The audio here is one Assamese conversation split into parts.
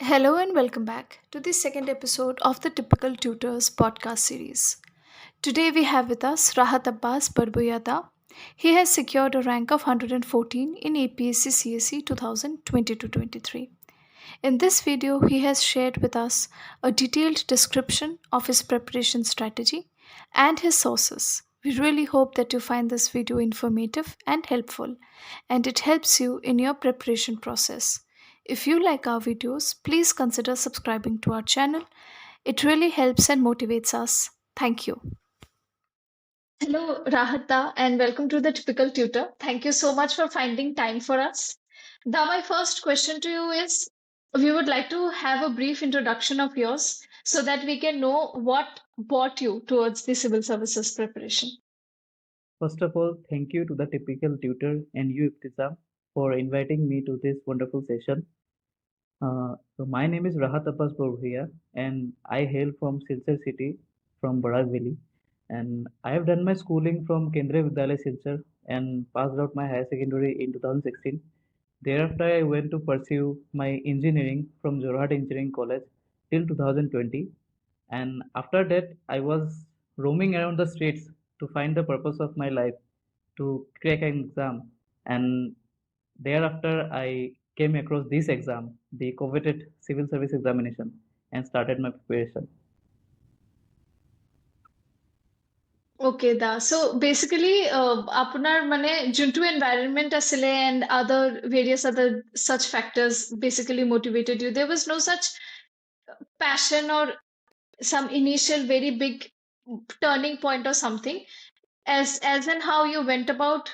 Hello and welcome back to the second episode of the Typical Tutors podcast series. Today we have with us Rahat Abbas Barbuyada. He has secured a rank of 114 in APSC CSE 2022-23. In this video, he has shared with us a detailed description of his preparation strategy and his sources. We really hope that you find this video informative and helpful, and it helps you in your preparation process. If you like our videos, please consider subscribing to our channel. It really helps and motivates us. Thank you. Hello, Rahata, and welcome to the Typical Tutor. Thank you so much for finding time for us. Now, my first question to you is we would like to have a brief introduction of yours so that we can know what brought you towards the civil services preparation. First of all, thank you to the typical tutor and you, Ibtisam, for inviting me to this wonderful session. My name is Rahat Abbas Borhia, and I hail from Silchar city, from Barak Valley. And I have done my schooling from Kendriya Vidyalaya Silchar and passed out my higher secondary in 2016. Thereafter, I went to pursue my engineering from Jorhat Engineering College till 2020. And after that, I was roaming around the streets to find the purpose of my life to crack an exam. And thereafter, I came across this exam, the coveted civil service examination, and started my preparation. Okay, da. So basically, আপনার মানে যোনটো environment asile and other various other such factors basically motivated you. There was no such passion or some initial very big turning point or something. As in how you went about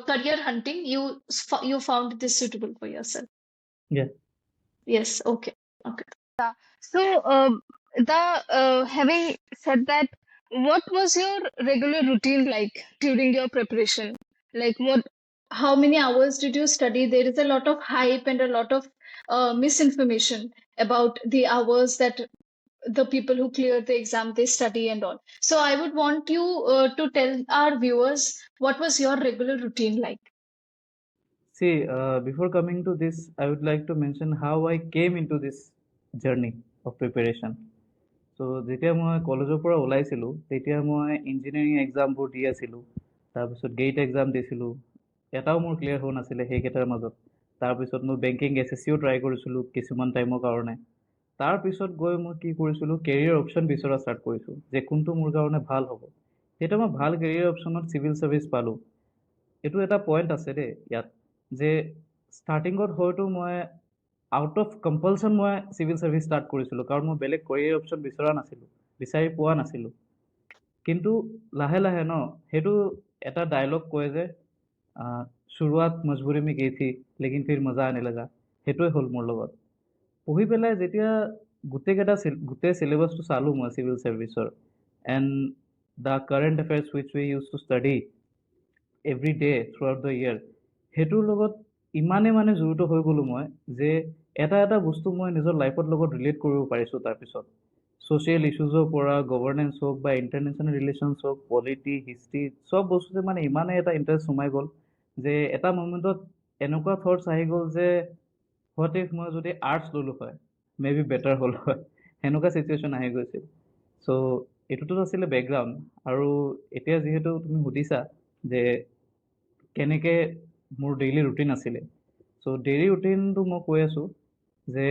career hunting, you found this suitable for yourself. Yeah. Yes. Okay. Okay. So, having said that, what was your regular routine like during your preparation? Like, how many hours did you study? There is a lot of hype and a lot of misinformation about the hours that the people who clear the exam they study and all. So, I would want you to tell our viewers what was your regular routine like. See, before coming to this, I would like to mention how I came into this journey of preparation. চ' যেতিয়া মই কলেজৰ পৰা ওলাইছিলোঁ তেতিয়া মই ইঞ্জিনিয়াৰিং এক্সামবোৰ দি আছিলোঁ, তাৰপিছত গেইট এক্সাম দিছিলোঁ, এটাও মোৰ ক্লিয়াৰ হোৱা নাছিলে সেইকেইটাৰ মাজত। তাৰপিছত মই বেংকিং এছ এছ চিও ট্ৰাই কৰিছিলোঁ কিছুমান টাইমৰ কাৰণে। তাৰপিছত গৈ মই কি কৰিছিলোঁ, কেৰিয়াৰ অপশ্যন বিচৰা ষ্টাৰ্ট কৰিছোঁ যে কোনটো মোৰ কাৰণে ভাল হ'ব। তেতিয়া মই ভাল কেৰিয়াৰ অপশ্যনত চিভিল ছাৰ্ভিচ পালোঁ। এইটো এটা পইণ্ট আছে দেই ইয়াত, যে ষ্টাৰ্টিঙত হয়তো মই আউট অফ কম্পালশ্যন মই চিভিল ছাৰ্ভিচ ষ্টাৰ্ট কৰিছিলোঁ, কাৰণ মই বেলেগ কেৰিয়াৰ অপশ্যন বিচৰা নাছিলোঁ, বিচাৰি পোৱা নাছিলোঁ। কিন্তু লাহে লাহে সেইটো এটা ডায়লগ কয় যে শুৰুৱাত মজবুৰি মে গই থি লেকিন ফিৰ মজা আনে লগা, সেইটোৱে হ'ল মোৰ লগত। পঢ়ি পেলাই যেতিয়া গোটেই চিলেবাছটো চালোঁ মই চিভিল ছাৰ্ভিচৰ, and the current affairs which we use to study every day throughout the year, সেইটোৰ লগত ইমানেই মানে জড়িত হৈ গ'লোঁ মই যে এটা এটা বস্তু মই নিজৰ লাইফৰ লগত ৰিলেট কৰিব পাৰিছোঁ। তাৰপিছত ছ'চিয়েল ইছ্যুজৰ পৰা গভৰ্নেন্স হওক বা ইণ্টাৰনেশ্যনেল ৰিলেশ্যনছ হওক, পলিটি, হিষ্ট্ৰী, চব বস্তুতে মানে ইমানেই এটা ইণ্টাৰেষ্ট সোমাই গ'ল যে এটা মমেণ্টত এনেকুৱা থটছ আহি গ'ল যে হোৱাট ইফ মই যদি আৰ্টছ ল'লোঁ হয়, মে বি বেটাৰ হ'ল হয়, সেনেকুৱা চিটুৱেশ্যন আহি গৈছিল। চ' এইটোতো আছিলে বেকগ্ৰাউণ্ড। আৰু এতিয়া যিহেতু তুমি সুধিছা যে কেনেকৈ মোৰ ডেইলি ৰুটিন আছিলে, চ' ডেইলি ৰুটিনটো মই কৈ আছোঁ যে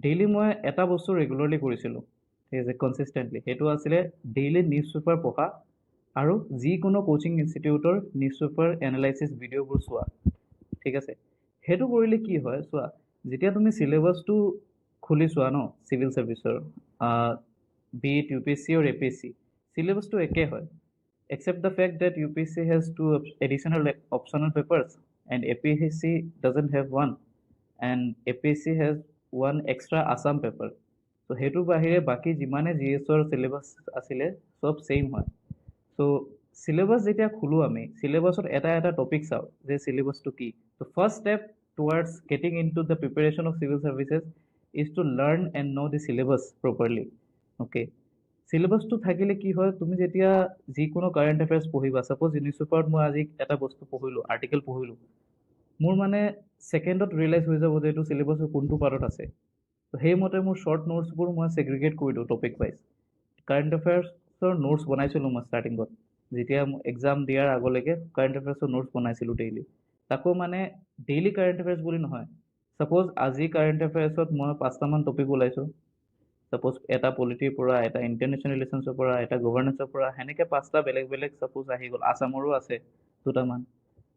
ডেইলি মই এটা বস্তু ৰেগুলাৰলি কৰিছিলোঁ, ঠিক আছে, কনচিষ্টেণ্টলি। সেইটো আছিলে ডেইলি নিউজ পেপাৰ পঢ়া আৰু যিকোনো কোচিং ইনষ্টিটিউটৰ নিউজ পেপাৰ এনালাইচিছ ভিডিঅ'বোৰ চোৱা, ঠিক আছে। সেইটো কৰিলে কি হয় চোৱা, যেতিয়া তুমি চিলেবাছটো খুলি চোৱা চিভিল ছাৰ্ভিচৰ, be it U P S C or A P S C, চিলেবাছটো একে হয়, except the fact that UPSC has two additional optional papers and APSC doesn't have one, and APSC has one extra Assam paper. So সেইটোৰ বাহিৰে বাকী যিমানে জি এছৰ চিলেবাছ আছিলে চব ছেইম হয়। চ' চিলেবাছ যেতিয়া খোলোঁ আমি, চিলেবাছত এটা এটা টপিক চাওঁ যে চিলেবাছটো কি। ত' first step towards getting into the preparation of civil services is to learn and know' the syllabus properly. Okay, চিলেবাছটো থাকিলে কি হয়, তুমি যেতিয়া যিকোনো কাৰেণ্ট এফেয়াৰ্ছ পঢ়িবা, ছাপ'জ নিউজ পেপাৰত মই আজি এটা বস্তু পঢ়িলোঁ, আৰ্টিকেল পঢ়িলোঁ, মোৰ মানে ছেকেণ্ডত ৰিয়েলাইজ হৈ যাব যে এইটো চিলেবাছৰ কোনটো পাৰ্টত আছে। তো সেইমতে মোৰ শ্বৰ্ট নোটছবোৰ মই ছেগ্ৰিগেট কৰি দিওঁ টপিক ৱাইজ। কাৰেণ্ট এফেয়াৰ্ছৰ নোটছ বনাইছিলোঁ মই ষ্টাৰ্টিঙত, যেতিয়া এক্সাম দিয়াৰ আগলৈকে কাৰেণ্ট এফেয়াৰ্ছৰ নোটছ বনাইছিলোঁ ডেইলি। তাকো মানে ডেইলি কাৰেণ্ট এফেয়াৰ্ছ বুলি নহয়, ছাপ'জ আজি কাৰেণ্ট এফেয়াৰ্ছত মই 5টামান টপিক ওলাইছোঁ, ছাপ'জ এটা পলিটিৰ পৰা, এটা ইণ্টাৰনেশ্যনেল ৰিলেশ্যনছৰ পৰা, এটা গভৰ্নেন্সৰ পৰা, সেনেকৈ 5টা বেলেগ বেলেগ ছাপ'জ আহি গ'ল, আছামৰো আছে 2টামান।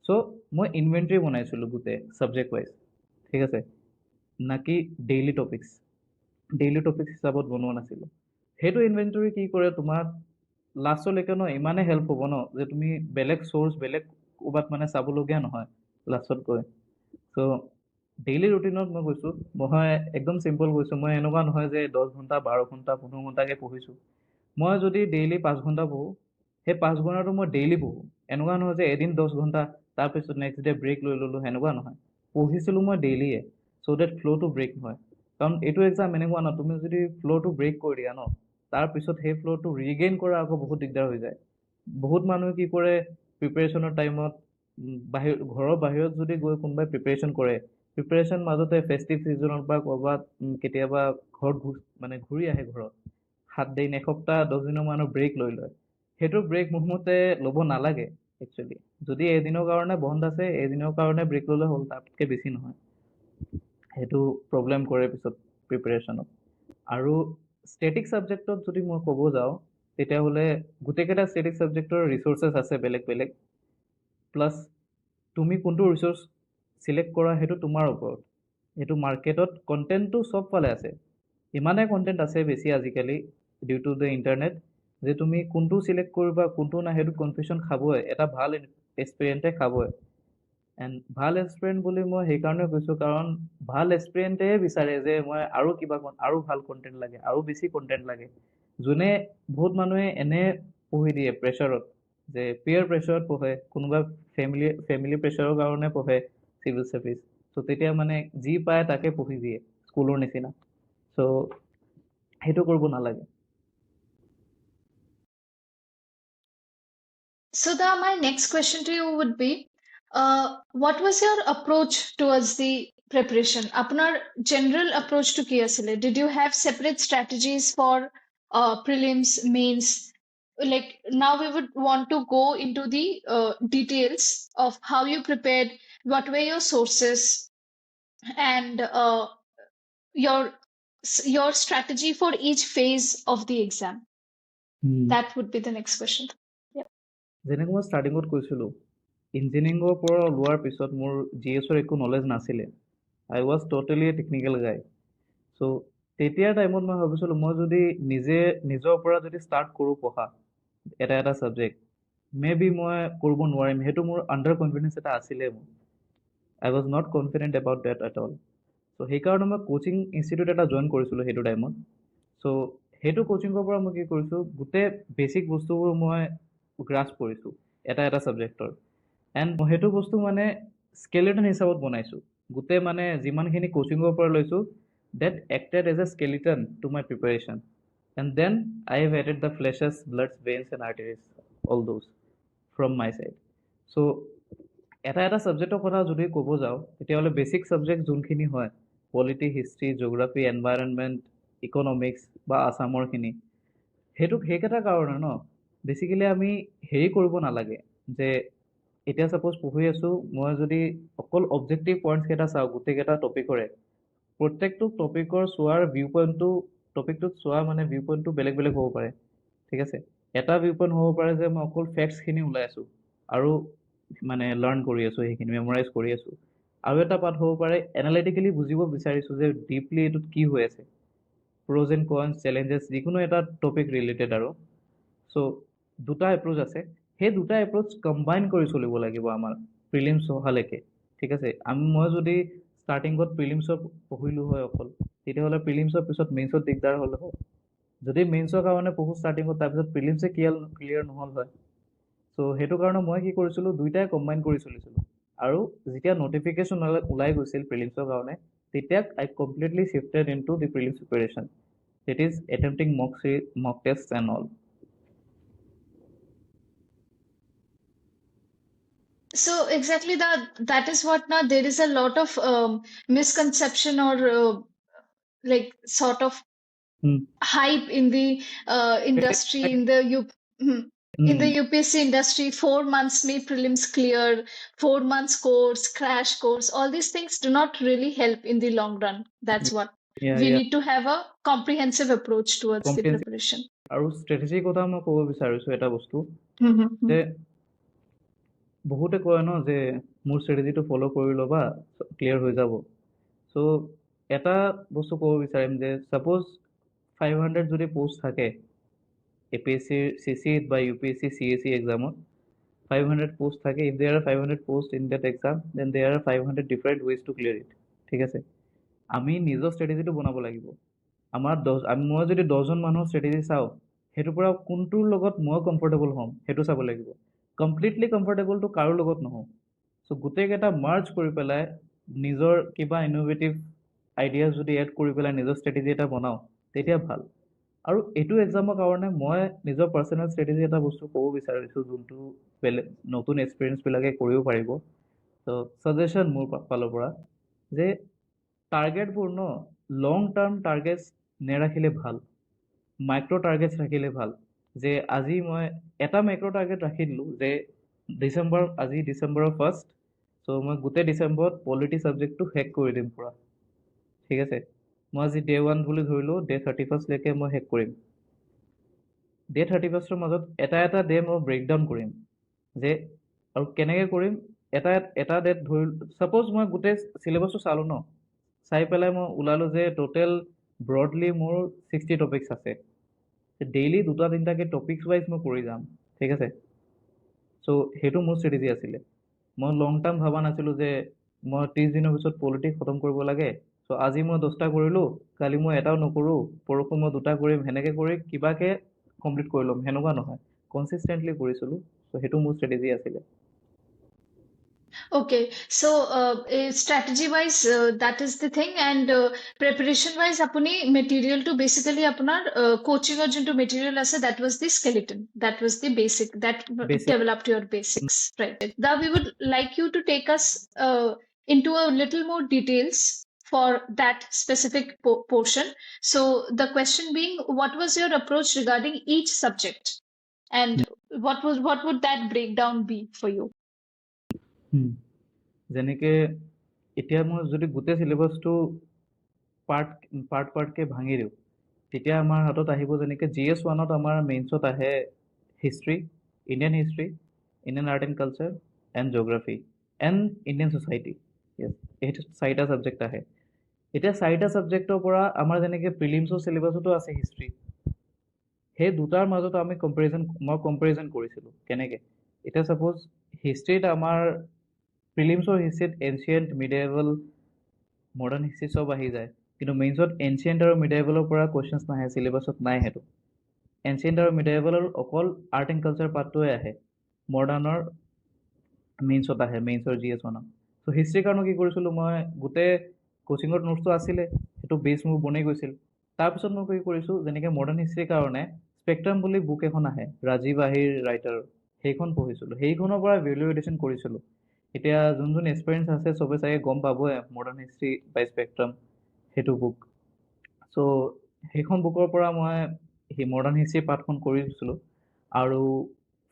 চ' মই ইনভেণ্টৰী বনাইছিলোঁ গোটেই ছাবজেক্ট ৱাইজ, ঠিক আছে, নাকি ডেইলি টপিক্স। ডেইলি টপিক্স হিচাপত বনোৱা নাছিলোঁ। সেইটো ইনভেণ্টৰী কি কৰে তোমাক লাষ্টলৈকে ন ইমানেই হেল্প হ'ব ন, যে তুমি বেলেগ চ'ৰ্চ বেলেগ ক'ৰবাত মানে চাবলগীয়া নহয় লাষ্টত গৈ। চ' ডেইলি ৰুটিনত মই কৈছোঁ, মই একদম চিম্পল কৈছোঁ, মই এনেকুৱা নহয় যে 10 ঘণ্টা 12 ঘণ্টা 15 ঘণ্টাকৈ পঢ়িছোঁ। মই যদি ডেইলি 5 ঘণ্টা পঢ়োঁ, সেই 5 ঘণ্টাটো মই ডেইলি পঢ়োঁ। এনেকুৱা নহয় যে এদিন 10 ঘণ্টা তাৰপিছত নেক্সট ডে ব্ৰেক লৈ ল'লোঁ, সেনেকুৱা নহয়। পঢ়িছিলোঁ মই ডেইলিয়ে, চ' ডেট ফ্ল'টো ব্ৰেক নহয়। কাৰণ এইটো এক্সাম এনেকুৱা ন, তুমি যদি ফ্ল'টো ব্ৰেক কৰি দিয়া ন, তাৰপিছত সেই ফ্ল'টো ৰিগেইন কৰা আকৌ বহুত দিগদাৰ হৈ যায়। বহুত মানুহে কি কৰে, প্ৰিপেৰেশ্যনৰ টাইমত ঘৰৰ বাহিৰত যদি গৈ কোনোবাই প্ৰিপেৰেশ্যন কৰে, প্ৰিপেৰেশ্যন মাজতে ফেষ্টিভ ছিজনৰ পৰা ক'ৰবাত কেতিয়াবা ঘৰত মানে ঘূৰি আহে ঘৰত, 7 দিন এসপ্তাহ 10 দিনৰ মানৰ ব্ৰেক লৈ লয়। সেইটো ব্ৰেক মোৰ মতে ল'ব নালাগে একচুৱেলি। যদি এদিনৰ কাৰণে বন্ধ আছে, এদিনৰ কাৰণে ব্ৰেক ল'লে হ'ল, তাতকৈ বেছি নহয়। সেইটো প্ৰব্লেম কৰে পিছত প্ৰিপেৰেশ্যনত। আৰু ষ্টেটিক ছাবজেক্টত যদি মই ক'ব যাওঁ, তেতিয়াহ'লে গোটেইকেইটা ষ্টেটিক ছাবজেক্টৰ ৰিচ'ৰ্চেছ আছে বেলেগ বেলেগ, প্লাছ তুমি কোনটো ৰিচ'ৰ্চ চিলেক্ট কৰা সেইটো তোমাৰ ওপৰত। সেইটো মাৰ্কেটত কণ্টেণ্টটো চব ফালে আছে, ইমানেই কণ্টেণ্ট আছে বেছি আজিকালি ডিউ টু দ্য ইণ্টাৰনেট, যে তুমি কোনটো চিলেক্ট কৰিবা কোনটো নাই সেইটো কনফিউশ্যন খাবই, এটা ভাল এক্সপিৰিয়েণ্টে খাবই। এণ্ড ভাল এক্সপিৰিয়েণ্ট বুলি মই সেইকাৰণে কৈছোঁ, কাৰণ ভাল এক্সপিৰিয়েণ্টে বিচাৰে যে মই আৰু কিবা আৰু ভাল কণ্টেণ্ট লাগে, আৰু বেছি কণ্টেণ্ট লাগে। যোনে বহুত মানুহে এনে পঢ়ি দিয়ে প্ৰেছাৰত, যে পিয়াৰ প্ৰেছাৰত পঢ়ে, কোনোবা ফেমিলি প্ৰেছাৰৰ কাৰণে পঢ়ে চিভিল চাৰ্ভিচ। চ' তেতিয়া মানে যি পায় তাকে পঢ়ি দিয়ে স্কুলৰ নিচিনা। চ' সেইটো কৰিব নালাগে। Sudha, my next question to you would be, what was your approach towards the preparation? Apnar general approach to কি আছিলে? Did you have separate strategies for prelims, mains? Like now we would want to go into the details of how you prepared, what were your sources, and your your strategy for each phase of the exam. That would be the next question. Yep. যেনেকৈ মই ষ্টাৰ্টিঙত কৈছিলোঁ, ইঞ্জিনিয়াৰিঙৰ পৰা লোৱাৰ পিছত মোৰ জি এছৰ একো নলেজ নাছিলে। আই ৱাজ ট'টেলি এ টেকনিকেল গাই। চ' তেতিয়াৰ টাইমত মই ভাবিছিলোঁ, মই যদি নিজৰ পৰা যদি ষ্টাৰ্ট কৰোঁ পঢ়া এটা এটা ছাবজেক্ট, মে বি মই কৰিব নোৱাৰিম। সেইটো মোৰ আণ্ডাৰ কনফিডেঞ্চ এটা আছিলে মোৰ। I was not confident about that at all. So' সেইকাৰণে মই কোচিং ইনষ্টিটিউট এটা জইন কৰিছিলোঁ সেইটো টাইমত। চ' সেইটো কোচিঙৰ পৰা মই কি কৰিছোঁ, গোটেই বেচিক বস্তুবোৰ মই গ্ৰাছ কৰিছোঁ এটা এটা ছাবজেক্টৰ। এণ্ড মই সেইটো বস্তু মানে স্কেলেটন হিচাপত বনাইছোঁ। গোটেই মানে যিমানখিনি কোচিঙৰ পৰা লৈছোঁ, that acted as a skeleton to my preparation. And then I have added the fleshes, bloods, veins and arteries, all those from my side. So' এটা এটা ছাবজেক্টৰ কথা যদি ক'ব যাওঁ, তেতিয়াহ'লে বেচিক ছাবজেক্ট যোনখিনি হয়, polity, history, geography, environment, economics বা আছামৰখিনি, সেইকেইটা কাৰণে ন, বেচিকেলি আমি হেৰি কৰিব নালাগে যে এতিয়া ছাপ'জ পঢ়ি আছোঁ, মই যদি অকল অবজেক্টিভ পইণ্টছকেইটা চাওঁ গোটেইকেইটা টপিকৰে, প্ৰত্যেকটো টপিকৰ চোৱাৰ ভিউ পইণ্টটো, টপিকটোত চোৱা মানে ভিউ পইণ্টটো বেলেগ বেলেগ হ'ব পাৰে, ঠিক আছে। এটা ভিউ পইণ্ট হ'ব পাৰে যে মই অকল ফেক্টছখিনি ওলাই আছোঁ আৰু মানে লাৰ্ণ কৰি আছোঁ, সেইখিনি মেমৰাইজ কৰি আছোঁ। আৰু এটা পাৰ্ট হ'ব পাৰে এনালিটিকেলি বুজিব বিচাৰিছোঁ যে ডিপলি এইটোত কি হৈ আছে, প্ৰ'জ এণ্ড কনছ, চেলেঞ্জেছ, যিকোনো এটা টপিক ৰিলেটেড আৰু। চ' দুটা এপ্ৰ'চ আছে, সেই দুটা এপ্ৰ'চ কম্বাইন কৰি চলিব লাগিব আমাৰ প্ৰিলিমছ অহালৈকে, ঠিক আছে। মই যদি ষ্টাৰ্টিঙত প্ৰিলিমছত পঢ়িলোঁ হয় অকল, তেতিয়াহ'লে প্ৰিলিমছৰ পিছত মেইনছত দিগদাৰ হ'ল হয়। যদি মেইনছৰ কাৰণে পঢ়োঁ ষ্টাৰ্টিঙত, তাৰপিছত প্ৰিলিমছে ক্লিয়াৰ নহ'ল হয়। চ' সেইটো কাৰণে মই কি কৰিছিলোঁ, দুইটাই কম্বাইন কৰি চলিছিলোঁ। আৰু যেতিয়া নটিফিকেশ্যন ওলাই গৈছিল প্ৰিলিমছৰ কাৰণে, তেতিয়া I completely shifted into the prelims preparation. It is attempting mock test and all. So exactly that is what now there is a lot of misconception or like sort of Hmm. hype in the It is industry like, in the hmm, UPSC industry. 4 months may prelims clear, 4 months course, crash course, all these things do not really help in the long run. That's what yeah, we yeah, need to have a comprehensive approach towards the comprehensive preparation. আৰু ষ্ট্ৰেটেজিৰ কথা মই ক'ব বিচাৰিছোঁ এটা বস্তু Mm-hmm. যে বহুতে কয় ন যে মোৰ ষ্ট্ৰেটেজিটো ফ'ল' কৰি ল'বা ক্লিয়াৰ হৈ যাব। চ' এটা বস্তু ক'ব বিচাৰিম যে ছাপ'জ 500 যদি পোষ্ট থাকে APSCৰ CC বা UPSC CAC এক্সামত 500 posts থাকে, if there are 500 posts in that exam, then there are 500 different ways to clear it, ঠিক আছে। আমি নিজৰ ষ্ট্ৰেটেজিটো বনাব লাগিব। মই যদি 10জন মানুহৰ ষ্ট্ৰেটেজি চাওঁ, সেইটোৰ পৰা কোনটোৰ লগত মই কমফৰ্টেবল হ'ম সেইটো চাব লাগিব। কমপ্লিটলি কমফৰ্টেবলটো কাৰো লগত নহওঁ। চ' গোটেইকেইটা মাৰ্জ কৰি পেলাই নিজৰ কিবা ইন'ভেটিভ আইডিয়াজ যদি এড কৰি পেলাই নিজৰ ষ্ট্ৰেটেজি এটা বনাওঁ, তেতিয়া ভাল। আৰু এইটো এক্সামৰ কাৰণে মই নিজৰ পাৰ্চনেল ষ্ট্ৰেটেজি এটা বস্তু ক'ব বিচাৰিছোঁ, যোনটো বেলেগ নতুন এক্সপিৰিয়েঞ্চবিলাকে কৰিব পাৰিব। ত' ছাজেশ্যন মোৰ ফালৰ পৰা যে টাৰ্গেটবোৰ ন লং টাৰ্ম টাৰ্গেটছ নেৰাখিলে ভাল, মাইক্ৰ' টাৰ্গেটছ ৰাখিলে ভাল। যে আজি মই এটা মাইক্ৰ' টাৰ্গেট ৰাখি দিলোঁ যে আজি ডিচেম্বৰৰ 1st, চ' মই গোটেই ডিচেম্বৰত পলিটি ছাবজেক্টটো শেষ কৰি দিম পুৰা, ঠিক আছে। মই আজি ডে 1 বুলি ধৰিলোঁ, ডে 31লৈকে মই শেষ কৰিম। ডে 31ৰ মাজত এটা এটা ডে মই ব্ৰেকডাউন কৰিম যে আৰু কেনেকৈ কৰিম। এটা এটা ডেট ধৰি ছাপ'জ মই গোটেই চিলেবাছটো চালোঁ ন, চাই পেলাই মই ওলালোঁ যে টোটেল ব্ৰডলি মোৰ 60 টপিক্স আছে। ডেইলি দুটা তিনিটাকৈ টপিক্স ৱাইজ মই কৰি যাম, ঠিক আছে। চ' সেইটো মোৰ ষ্ট্ৰেটেজি আছিলে। মই লং টাৰ্ম ভবা নাছিলোঁ যে মই 30 দিনৰ পিছত পলিটিক্স খতম কৰিব লাগে। চ' আজি মই 10টা কৰিলোঁ, কালি মই এটাও নকৰোঁ, পৰহি মই 2টা কৰিম, সেনেকৈ কৰি কিবাকৈ কমপ্লিট কৰি ল'ম, সেনেকুৱা নহয়। কনচিষ্টেণ্টলি কৰিছিলোঁ। চ' সেইটো মোৰ ষ্ট্ৰেটেজি আছিলে। Okay, so strategy wise, that is the thing, and preparation wise, apuni material to basically apunar coaching or junto material ase, that was the skeleton, that was the basic that basic developed your basics, right? Now we would like you to take us into a little more details for that specific portion. So the question being, what was your approach regarding each subject, and what would that breakdown be for you? যেনেকৈ এতিয়া মই যদি গোটেই চিলেবাছটো পাৰ্টকৈ ভাঙি দিওঁ, তেতিয়া আমাৰ হাতত আহিব যেনেকৈ GS1ত আমাৰ মেইনছত আহে history, Indian history, Indian art and culture, and geography, and Indian society. Yes, এই 4টা ছাবজেক্ট আহে। এতিয়া 4টা ছাবজেক্টৰ পৰা আমাৰ যেনেকৈ প্ৰিলিমছৰ চিলেবাছতো আছে হিষ্ট্ৰী, সেই দুটাৰ মাজত মই কম্পেৰিজন কৰিছিলোঁ। কেনেকৈ? এতিয়া ছাপ'জ হিষ্ট্ৰীত আমাৰ প্ৰিলিমছৰ হিষ্ট্ৰীত এনচিয়েণ্ট, মিডিয়েভেল, মডাৰ্ণ হিষ্ট্ৰী চব আহি যায়, কিন্তু মেইনছত এনচিয়েণ্ট আৰু মিডিয়েভেলৰ পৰা কুৱেশ্যনছ নাহে, চিলেবাছত নাই সেইটো। এনচিয়েণ্ট আৰু মিডিয়েভেলৰ অকল আৰ্ট এণ্ড কালচাৰ পাৰ্টটোৱে আহে, মডাৰ্ণৰ মেইনছত আহে, মেইনছৰ GS1ত। চ' হিষ্ট্ৰীৰ কাৰণে কি কৰিছিলোঁ, মই গোটেই কোচিঙৰ নোটছটো আছিলে, সেইটো বেছ মোৰ বনি গৈছিল। তাৰপিছত মই কি কৰিছোঁ, যেনেকৈ মডাৰ্ণ হিষ্ট্ৰীৰ কাৰণে স্পেক্ট্ৰাম বুলি বুক এখন আহে, ৰাজীৱ আহিৰ ৰাইটাৰৰ, সেইখন পঢ়িছিলোঁ, সেইখনৰ পৰা ভেলুৱেশ্যন কৰিছিলোঁ। এতিয়া যোন এক্সপিৰিয়েঞ্চ আছে চবে চাগে গম পাবই, মডাৰ্ণ হিষ্ট্ৰী বাই স্পেক্ট্ৰাম সেইটো বুক। চ' সেইখন বুকৰ পৰা মই সেই মডাৰ্ণ হিষ্ট্ৰী পাৰ্টখন কৰি দিছিলোঁ। আৰু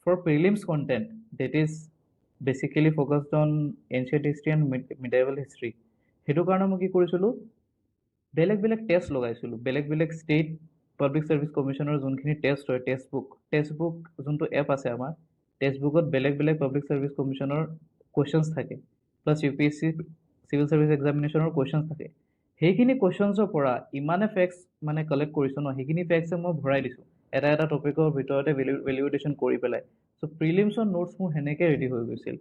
for prelims content, that is basically focused on ancient history and medieval history, সেইটো কাৰণে মই কি কৰিছিলোঁ, বেলেগ বেলেগ টেষ্ট লগাইছিলোঁ। বেলেগ বেলেগ ষ্টেট পাব্লিক ছাৰ্ভিচ কমিশ্যনৰ যোনখিনি টেষ্ট হয়, টেক্সট বুক যোনটো এপ আছে আমাৰ, টেক্সট বুকত বেলেগ বেলেগ পাব্লিক ছাৰ্ভিচ কমিশ্যনৰ কুৱেশ্যনছ থাকে, প্লাছ UPSC চিভিল ছাৰ্ভিচ এক্সামিনেশ্যনৰ কুৱেশ্যনছ থাকে। সেইখিনি কুৱেশ্যনছৰ পৰা ইমানে ফেক্টছ মানে কালেক্ট কৰিছোঁ ন, সেইখিনি ফেক্টছে মই ভৰাই দিছোঁ এটা এটা টপিকৰ ভিতৰতে ভেলুৱেশ্যন কৰি পেলাই। চ' প্ৰিলিমছৰ নোটছ মোৰ সেনেকৈ ৰেডি হৈ গৈছিল,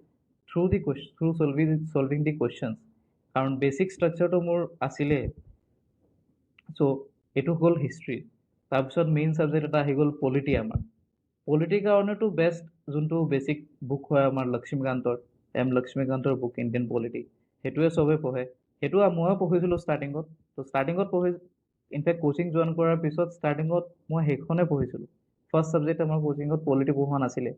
থ্ৰু চলভিং দি কুৱেশ্যনছ, কাৰণ বেচিক ষ্ট্ৰাকচাৰটো মোৰ আছিলে। চ' এইটো হ'ল হিষ্ট্ৰী। তাৰপিছত মেইন ছাবজেক্ট এটা আহি গ'ল পলিটি আমাৰ। পলিটিৰ কাৰণেতো বেষ্ট যোনটো বেচিক বুক হয় আমাৰ লক্ষ্মীকান্তৰ, লক্ষ্মীকান্তৰ বুক ইণ্ডিয়ান পলিটি, সেইটোৱে চবেই পঢ়ে। সেইটো ময়ো পঢ়িছিলোঁ ষ্টাৰ্টিঙত। ত' ষ্টাৰ্টিঙত ইনফেক্ট কোচিং জইন কৰাৰ পিছত ষ্টাৰ্টিঙত মই সেইখনেই পঢ়িছিলোঁ। ফাৰ্ষ্ট ছাবজেক্ট আমাৰ কোচিঙত পলিটি পঢ়োৱা নাছিলে,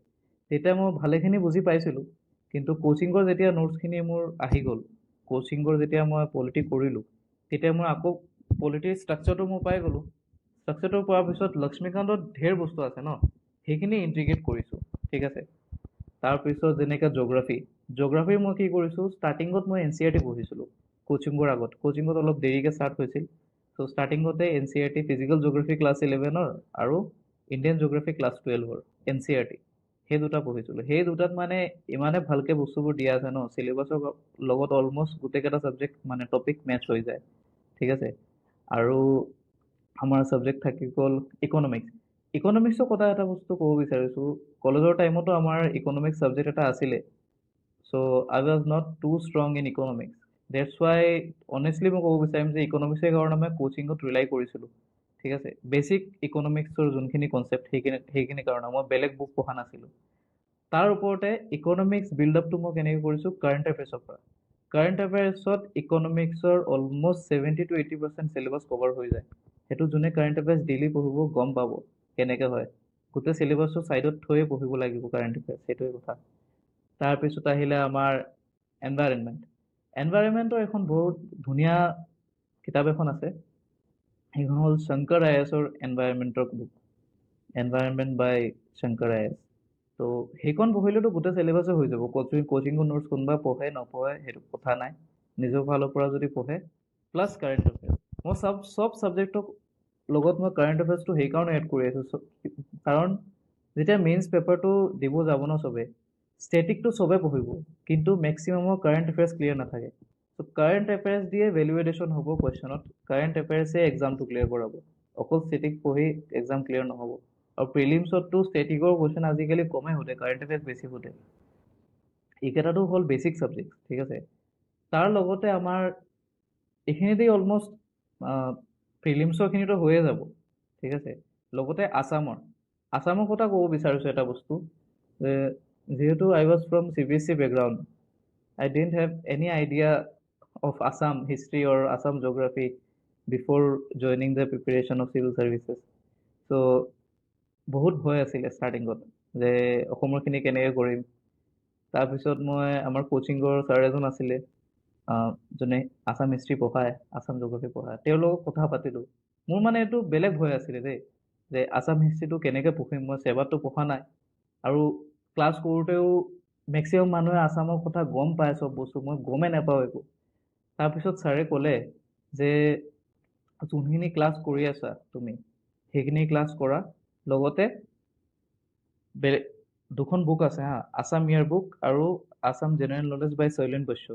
তেতিয়া মই ভালেখিনি বুজি পাইছিলোঁ। কিন্তু কোচিঙৰ যেতিয়া নোটছখিনি মোৰ আহি গ'ল, কোচিঙৰ যেতিয়া মই পলিটি কৰিলোঁ, তেতিয়া মই আকৌ পলিটিৰ ষ্ট্ৰাকচাৰটো মই পাই গ'লোঁ। ষ্ট্ৰাকচাৰটো পোৱাৰ পিছত লক্ষ্মীকান্তত ঢেৰ বস্তু আছে ন, সেইখিনি ইণ্টিগ্ৰেট কৰিছোঁ। ঠিক আছে। তাৰপিছত যেনেকৈ জিঅ'গ্ৰাফী মই কি কৰিছোঁ, ষ্টাৰ্টিঙত মই NCERT পঢ়িছিলোঁ কোচিঙৰ আগত। কোচিঙত অলপ দেৰিকৈ ষ্টাৰ্ট হৈছিল। চ' ষ্টাৰ্টিঙতে NCERT ফিজিকেল জিঅ'গ্ৰাফী ক্লাছ 11ৰ আৰু ইণ্ডিয়ান জিঅ'গ্ৰাফী ক্লাছ 12ৰ NCERT, সেই দুটা পঢ়িছিলোঁ। সেই দুটাত মানে ইমানে ভালকৈ বস্তুবোৰ দিয়া আছে ন, চিলেবাছৰ লগত অলমষ্ট গোটেইকেইটা ছাবজেক্ট মানে টপিক মেটচ হৈ যায়। ঠিক আছে। আৰু আমাৰ ছাবজেক্ট থাকি গ'ল ইকনমিক্স। ইকনমিক্সৰ কথা এটা বস্তু ক'ব বিচাৰিছোঁ, কলেজৰ টাইমতো আমাৰ ইকনমিক্স ছাবজেক্ট এটা আছিলে। So' I was not too strong in economics. That's why honestly মই ক'ব বিচাৰিম যে ইকনমিক্সৰ কাৰণে মই কোচিঙত ৰিলাই কৰিছিলোঁ। ঠিক আছে। বেছিক ইকনমিক্সৰ যোনখিনি কনচেপ্ট সেইখিনি কাৰণে মই বেলেগ বুক পঢ়া নাছিলোঁ। তাৰ ওপৰতে ইকনমিক্স বিল্ড আপটো মই কেনেকৈ কৰিছোঁ, কাৰেণ্ট এফেয়াৰ্ছৰ পৰা। কাৰেণ্ট এফেয়াৰ্ছত ইকনমিক্সৰ অলমষ্ট 70-80% চিলেবাছ কভাৰ হৈ যায়। সেইটো যোনে কাৰেণ্ট এফেয়াৰ্ছ ডেইলি পঢ়িব গম পাব কেনেকৈ হয়। গোটেই চিলেবাছটো ছাইডত থৈয়ে পঢ়িব লাগিব কাৰেণ্ট এফেয়াৰ্ছ, সেইটোৱে কথা। তাৰপিছত আহিলে আমাৰ এনভাইৰনমেণ্টৰ এখন বহুত ধুনীয়া কিতাপ এখন আছে। সেইখন হ'ল শংকৰ আয়াছৰ এনভাইৰনমেণ্টৰ বুক, এনভাইৰনমেণ্ট বাই শংকৰ আয়াছ। তো সেইখন পঢ়িলেতো গোটেই চিলেবাছে হৈ যাব। কোচিঙৰ নোটছ কোনোবা পঢ়ে নপঢ়ে সেইটো কথা নাই, নিজৰ ফালৰ পৰা যদি পঢ়ে। প্লাছ কাৰেণ্ট এফেয়াৰ্ছ মই চব ছাবজেক্টক লগত মই কাৰেণ্ট এফেয়াৰ্ছটো সেইকাৰণে এড কৰি আছোঁ। কাৰণ যেতিয়া মেইনছ পেপাৰটো দিব যাব ন চবে, ষ্টেটিকটো চবে পঢ়িব, কিন্তু মেক্সিমামৰ কাৰেণ্ট এফেয়াৰ্ছ ক্লিয়াৰ নাথাকে। চ' কাৰেণ্ট এফেয়াৰ্ছ দিয়ে ভেলুৱেশ্যন হ'ব কুৱেশ্যনত। কাৰেণ্ট এফেয়াৰ্ছে এক্সামটো ক্লিয়াৰ কৰাব। অকল ষ্টেটিক পঢ়ি এক্সাম ক্লিয়াৰ নহ'ব। আৰু প্ৰিলিমছততো ষ্টেটিকৰ কুৱেশ্যন আজিকালি কমেই সোধে, কাৰেণ্ট এফেয়াৰ্ছ বেছি সোধে। এইকেইটাটো হ'ল বেছিক ছাবজেক্ট। ঠিক আছে। তাৰ লগতে আমাৰ এইখিনিতেই অলমষ্ট প্ৰিলিমছৰখিনিতো হৈয়ে যাব। ঠিক আছে। লগতে আছামৰ কথা ক'ব বিচাৰিছোঁ এটা বস্তু, যে যিহেতু I was from CBSE background, I didn't have any idea of Assam history or Assam geography before joining the preparation of civil services. So বহুত ভয় আছিলে ষ্টাৰ্টিঙত যে অসমৰখিনি কেনেকৈ কৰিম। তাৰপিছত মই আমাৰ কোচিঙৰ ছাৰ এজন আছিলে, যোনে আছাম হিষ্ট্ৰী পঢ়ায়, আছাম জিঅ'গ্ৰাফী পঢ়ায়, তেওঁৰ লগত কথা পাতিলোঁ। মোৰ মানে এইটো বেলেগ ভয় আছিলে দেই, যে আছাম হিষ্ট্ৰীটো কেনেকৈ পঢ়িম, মই চেবাতটো পঢ়া নাই। আৰু ক্লাছ কৰোঁতেও মেক্সিমাম মানুহে আছামৰ কথা গম পায় চব বস্তু, মই গমেই নাপাওঁ একো। তাৰপিছত ছাৰে ক'লে যে যোনখিনি ক্লাছ কৰি আছা তুমি, সেইখিনি ক্লাছ কৰা। লগতে বেলেগ দুখন বুক আছে হা, আছাম ইয়াৰ বুক আৰু আছাম জেনেৰেল নলেজ বাই শৈলেন বৈশ্য।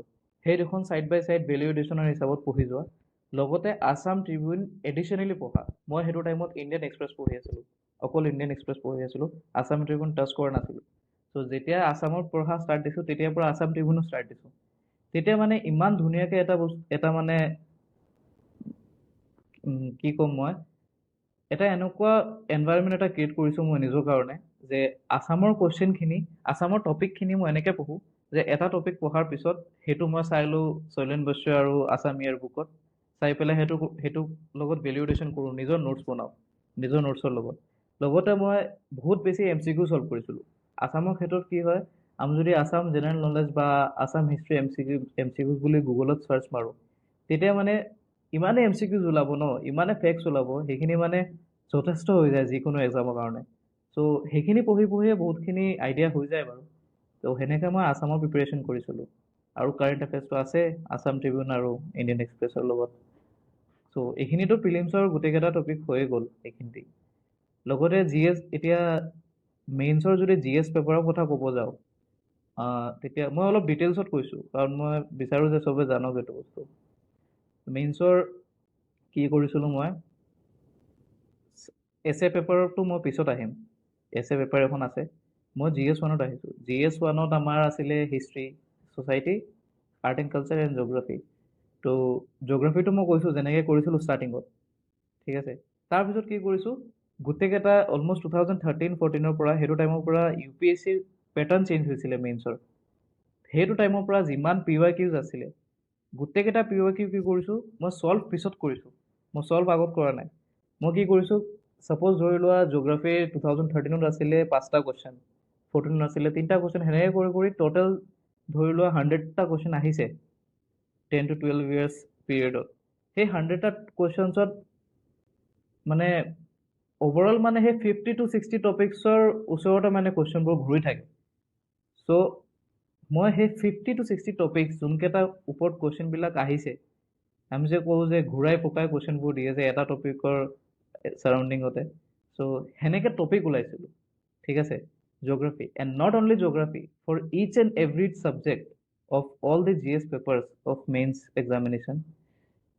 সেই দুখন ছাইড বাই ছাইড ভেলুৱেশ্যনৰ হিচাপত পঢ়ি যোৱা। লগতে আছাম ট্ৰিবিউন এডিশ্যনেলি পঢ়া। মই সেইটো টাইমত ইণ্ডিয়ান এক্সপ্ৰেছ পঢ়ি আছিলোঁ, অকল ইণ্ডিয়ান এক্সপ্ৰেছ পঢ়ি আছিলোঁ, আছাম ট্ৰিবিউন টাচ কৰা নাছিলোঁ। চ' যেতিয়া আছামৰ পঢ়া ষ্টাৰ্ট দিছোঁ, তেতিয়াৰ পৰা আছাম ট্ৰিবিউনো ষ্টাৰ্ট দিছোঁ। তেতিয়া মানে ইমান ধুনীয়াকৈ এটা মানে কি ক'ম মই, এটা এনেকুৱা এনভাইৰনমেণ্ট এটা ক্ৰিয়েট কৰিছোঁ মই নিজৰ কাৰণে, যে আছামৰ কুৱেশ্যনখিনি, আছামৰ টপিকখিনি মই এনেকৈ পঢ়োঁ যে এটা টপিক পঢ়াৰ পিছত সেইটো মই চাই লওঁ শৈলেন বৈশ্য আৰু আছাম ইয়াৰ বুকত, চাই পেলাই সেইটো লগত ভেলিউডেশ্যন কৰোঁ, নিজৰ নোটছ বনাওঁ নিজৰ নোটছৰ লগত। লগতে মই বহুত বেছি MCQ চল্ভ কৰিছিলোঁ। আছামৰ ক্ষেত্ৰত কি হয়, আমি যদি আছাম জেনেৰেল নলেজ বা আছাম হিষ্ট্ৰী MCQs বুলি গুগলত চাৰ্চ মাৰোঁ, তেতিয়া মানে ইমানে MCQs ওলাব ন, ইমানে ফেক্টছ ওলাব, সেইখিনি মানে যথেষ্ট হৈ যায় যিকোনো এক্সামৰ কাৰণে। চ' সেইখিনি পঢ়িয়ে বহুতখিনি আইডিয়া হৈ যায় বাৰু। ত' সেনেকৈ মই আছামৰ প্ৰিপেৰেশ্যন কৰিছিলোঁ। আৰু কাৰেণ্ট এফেয়াৰ্ছটো আছে আছাম ট্ৰিবিউন আৰু ইণ্ডিয়ান এক্সপ্ৰেছৰ লগত। চ' এইখিনিতো প্ৰিলিমছৰ গোটেইকেইটা টপিক হৈয়ে গ'ল এইখিনিতেই। লগতে GS, এতিয়া মেইনছৰ যদি GS পেপাৰৰ কথা ক'ব যাওঁ, তেতিয়া মই অলপ ডিটেইলছত কৈছোঁ, কাৰণ মই বিচাৰোঁ যে চবে জানক এইটো বস্তু। মেইনছৰ কি কৰিছিলোঁ মই, এছে পেপাৰতো মই পিছত আহিম, এছে পেপাৰ এখন আছে। মই GS 1ত আহিছোঁ। GS 1ত আমাৰ আছিলে history, society, art and culture and geography. তো জিঅ'গ্ৰাফীটো মই কৈছোঁ যেনেকৈ কৰিছিলোঁ ষ্টাৰ্টিঙত। ঠিক আছে। তাৰপিছত কি কৰিছোঁ, গোটেইকেইটা অলমষ্ট 2013-14ৰ পৰা, সেইটো টাইমৰ পৰা UPSCৰ পেটাৰ্ণ চেঞ্জ হৈছিলে মেইনছৰ। সেইটো টাইমৰ পৰা যিমান PYQs আছিলে, গোটেইকেইটা PYQ কি কৰিছোঁ, মই চল্ভ পিছত কৰিছোঁ, মই চল্ভ আগত কৰা নাই। মই কি কৰিছোঁ, ছাপ'জ ধৰি লোৱা জিঅ'গ্ৰাফীৰ 2013ত আছিলে 5টা কুৱেশ্যন, 14ত আছিলে 3টা কুৱেশ্যন, সেনেকৈ কৰি টোটেল ধৰি লোৱা 100টা কুৱেশ্যন আহিছে 10 to 12 years পিৰিয়ডত। সেই 100টা কুৱেশ্যনছত মানে অভাৰঅল মানে সেই 50 to 60 টপিকছৰ ওচৰতে মানে কুৱেশ্যনবোৰ ঘূৰি থাকে। চ' মই সেই 50 to 60 টপিকছ যোনকেইটা ওপৰত কুৱেশ্যনবিলাক আহিছে, আমি যে কওঁ যে ঘূৰাই পকাই কুৱেশ্যনবোৰ দিয়ে যে এটা টপিকৰ চাৰাউণ্ডিঙতে, চ' সেনেকৈ টপিক ওলাইছিলোঁ, ঠিক আছে, geography and not only geography, for each and every subject of all the GS papers of mains examination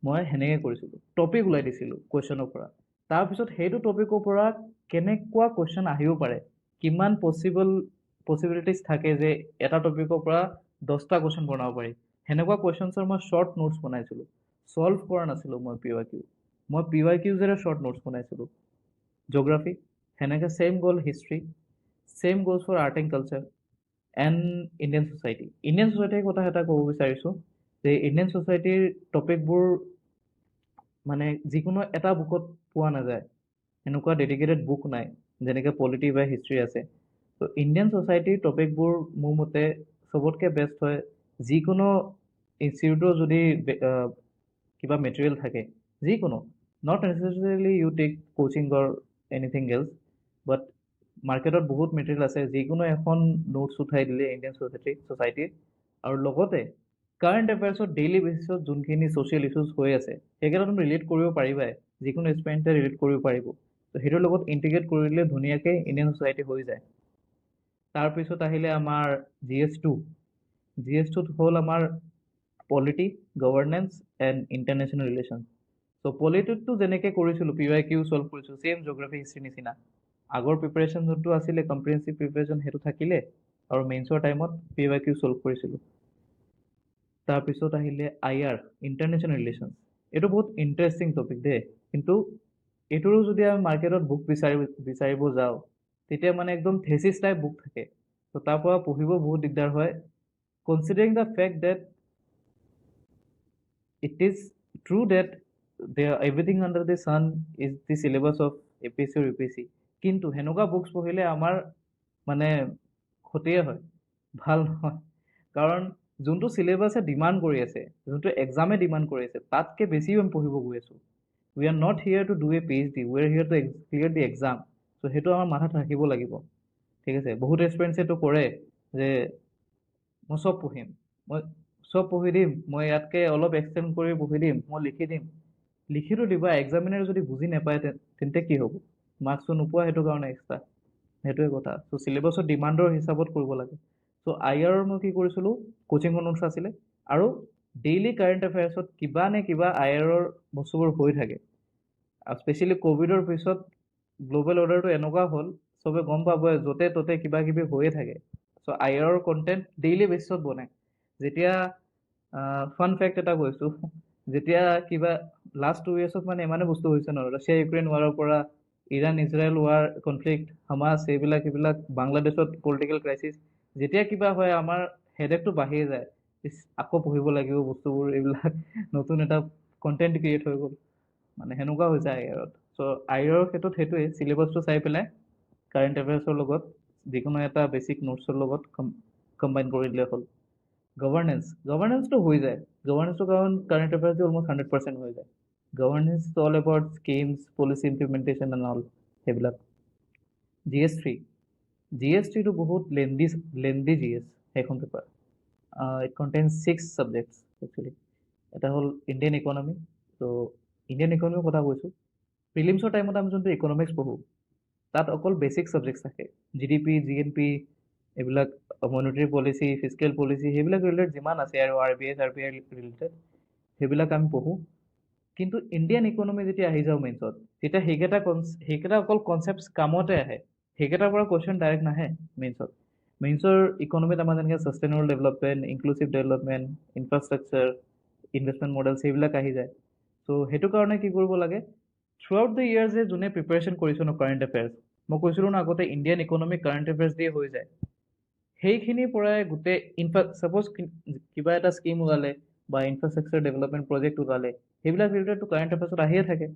মই সেনেকৈ কৰিছিলোঁ, টপিক ওলাই দিছিলোঁ কুৱেশ্যনৰ পৰা। তাৰপিছত সেইটো টপিকৰ পৰা কেনেকুৱা কুৱেশ্যন আহিব পাৰে, কিমান পচিবিলিটিছ থাকে যে এটা টপিকৰ পৰা 10টা কুৱেশ্যন বনাব পাৰি, সেনেকুৱা কুৱেশ্যনছৰ মই শ্বৰ্ট নোটছ বনাইছিলোঁ। ছল্ভ কৰা নাছিলোঁ মই PYQ, মই PYQজেৰে শ্বৰ্ট নোটছ বনাইছিলোঁ। জিঅ'গ্ৰাফী সেনেকৈ same goal, history same goals for art and culture and Indian society. Indian ছ'চাইটিৰ কথা এটা ক'ব বিচাৰিছোঁ যে ইণ্ডিয়ান ছ'চাইটিৰ টপিকবোৰ মানে যিকোনো এটা বুকত পোৱা নাযায়, এনেকুৱা ডেডিকেটেড বুক নাই যেনেকৈ পলিটি বা হিষ্ট্ৰী আছে। ত' ইণ্ডিয়ান ছ'চাইটিৰ টপিকবোৰ মোৰ মতে চবতকৈ বেষ্ট হয় যিকোনো ইনষ্টিটিউটৰ যদি কিবা মেটেৰিয়েল থাকে, যিকোনো, not necessarily you take coaching or anything else, but মাৰ্কেটত বহুত মেটেৰিয়েল আছে, যিকোনো এখন নোটছ উঠাই দিলে ইণ্ডিয়ান ছ'চাইটিৰ, আৰু লগতে কাৰেণ্ট এফেয়াৰ্ছত ডেইলি বেচিছত যোনখিনি ছ'চিয়েল ইছ্যুজ হৈ আছে সেইকেইটা তুমি ৰিলেট কৰিব পাৰিবাই, যিকোনো এক্সপেৰিয়েঞ্চে ৰিলেট কৰিব পাৰিব। ত' সেইটোৰ লগত ইণ্টিগ্ৰেট কৰিলে ধুনীয়াকৈ ইণ্ডিয়ান ছ'চাইটি হৈ যায়। তাৰপিছত আহিলে আমাৰ GS2। GS2ত হ'ল আমাৰ polity, governance and international relation. So' পলিটিকটো যেনেকৈ কৰিছিলোঁ, PYQ ছল্ভ কৰিছোঁ, ছেইম জিঅ'গ্ৰাফী হিষ্ট্ৰী নিচিনা। আগৰ প্ৰিপেৰেশ্যন যোনটো আছিলে কম্প্ৰিহেনচিভ প্ৰিপেৰেশ্যন সেইটো থাকিলে, আৰু মেইনছৰ টাইমত PYQ ছল্ভ কৰিছিলোঁ। তাৰপিছত আহিলে IR, ইণ্টাৰনেশ্যনেল ৰিলেশ্যনছ। এইটো বহুত ইণ্টাৰেষ্টিং টপিক দেই, কিন্তু এইটোৰো যদি আমি মাৰ্কেটত বুক বিচাৰিব যাওঁ তেতিয়া মানে একদম থেচিছ টাইপ বুক থাকে, ত' তাৰ পৰা পঢ়িব বহুত দিগদাৰ হয়, considering the fact that it is true that everything under the sun is the syllabus of APSC or UPSC, কিন্তু সেনেকুৱা বুকছ পঢ়িলে আমাৰ মানে ক্ষতিয়ে হয়, ভাল নহয়। কাৰণ যোনটো চিলেবাছে ডিমাণ্ড কৰি আছে, যোনটো এক্সামে ডিমাণ্ড কৰি আছে, তাতকৈ বেছি আমি পঢ়িব গৈ আছোঁ। We are not here to do a PhD, we are here to clear the exam. So' সেইটো আমাৰ মাথাত ৰাখিব লাগিব, ঠিক আছে। বহুত এক্সপেৰিয়েঞ্চেটো কৰে যে মই চব পঢ়িম, মই চব পঢ়ি দিম, মই ইয়াতকৈ অলপ এক্সটেণ্ড কৰি পঢ়ি দিম, মই লিখি দিম। লিখিতো দিবা, এক্সামিনাৰে যদি বুজি নাপায় তেন্তে কি হ'ব? মাৰ্কছটো নোপোৱা সেইটো কাৰণে এক্সট্ৰা, সেইটোৱে কথা। চ' চিলেবাছৰ ডিমাণ্ডৰ হিচাপত কৰিব লাগে। চ' IR মই কি কৰিছিলোঁ, কোচিঙৰ নোটছ আছিলে, আৰু ডেইলি কাৰেণ্ট এফেয়াৰ্ছত কিবা নে কিবা IR বস্তুবোৰ হৈ থাকে। আৰু স্পেচিয়েলি ক'ভিডৰ পিছত গ্ল'বেল অৰ্ডাৰটো এনেকুৱা হ'ল, চবে গম পাবই য'তে ত'তে কিবা কিবি হৈয়ে থাকে। চ' IR কণ্টেণ্ট ডেইলি বেচিছত বনায়। যেতিয়া ফান ফেক্ট এটা কৈছোঁ, যেতিয়া কিবা লাষ্ট 2 yearsত মানে ইমানে বস্তু হৈছে ন, ৰাছিয়া ইউক্ৰেইন ৱাৰৰ পৰা Iran Israel war conflict, Hamas, এইবিলাক বাংলাদেশত পলিটিকেল ক্ৰাইচিছ, যেতিয়া কিবা হয় আমাৰ হেডেকটো বাঢ়িয়ে যায়, আকৌ পঢ়িব লাগিব বস্তুবোৰ, এইবিলাক নতুন এটা কণ্টেণ্ট ক্ৰিয়েট হৈ গ'ল, মানে সেনেকুৱা হৈছে IRত। চ' IRৰ ক্ষেত্ৰত সেইটোৱে, চিলেবাছটো চাই পেলাই কাৰেণ্ট এফেয়াৰ্ছৰ লগত যিকোনো এটা বেছিক নোটছৰ লগত কম্বাইন কৰি দিলে হ'ল। গভৰ্নেন্সটো হৈ যায়, গভৰ্নেন্সটো কাৰণ কাৰেণ্ট এফেয়াৰ্ছ অলমষ্ট 100% হৈ যায়। Governance is all about schemes, policy implementation and all সেইবিলাক। GS3টো বহুত লেন্দি GS, সেইখন paper. It contains 6 subjects actually. এটা হ'ল ইণ্ডিয়ান ইকনমি, ত' ইণ্ডিয়ান ইকনমিৰ কথা কৈছোঁ। প্ৰিলিমছৰ টাইমত আমি যোনটো ইকনমিক্স পঢ়োঁ, তাত অকল বেছিক ছাবজেক্টছ থাকে, GDP, GNP, এইবিলাক মনিটাৰী পলিচি, ফিস্কেল পলিচি, সেইবিলাক ৰিলেটেড যিমান আছে আৰু RBI ৰিলেটেড সেইবিলাক আমি পঢ়োঁ। কিন্তু ইণ্ডিয়ান ইকনমি যেতিয়া আহি যাওঁ মেইনছত, তেতিয়া সেইকেইটা অকল কনচেপ্টছ কামতে আহে, সেইকেইটাৰ পৰা কুৱেশ্যন ডাইৰেক্ট নাহে মেইনছত। মেইনছৰ ইকনমিত আমাৰ যেনেকৈ sustainable development, inclusive development, infrastructure, investment medals, সেইবিলাক আহি যায়। চ' সেইটো কাৰণে কি কৰিব লাগে, থ্ৰু আউট দ্য ইয়াৰ যে যোনে প্ৰিপেৰেশ্যন কৰিছোঁ ন কাৰেণ্ট এফেয়াৰ্ছ, মই কৈছিলোঁ ন আগতে ইণ্ডিয়ান ইকনমি কাৰেণ্ট এফেয়াৰ্ছ দিয়ে হৈ যায়, সেইখিনিৰ পৰাই গোটেই ছাপ'জ কিবা এটা স্কিম ওলালে বা ইনফ্ৰাষ্ট্ৰাকচাৰ ডেভেলপমেণ্ট প্ৰজেক্ট ওলালে, সেইবিলাক ৰিলেটেডটো কাৰেণ্ট এফেয়াৰ্ছত আহিয়ে থাকে।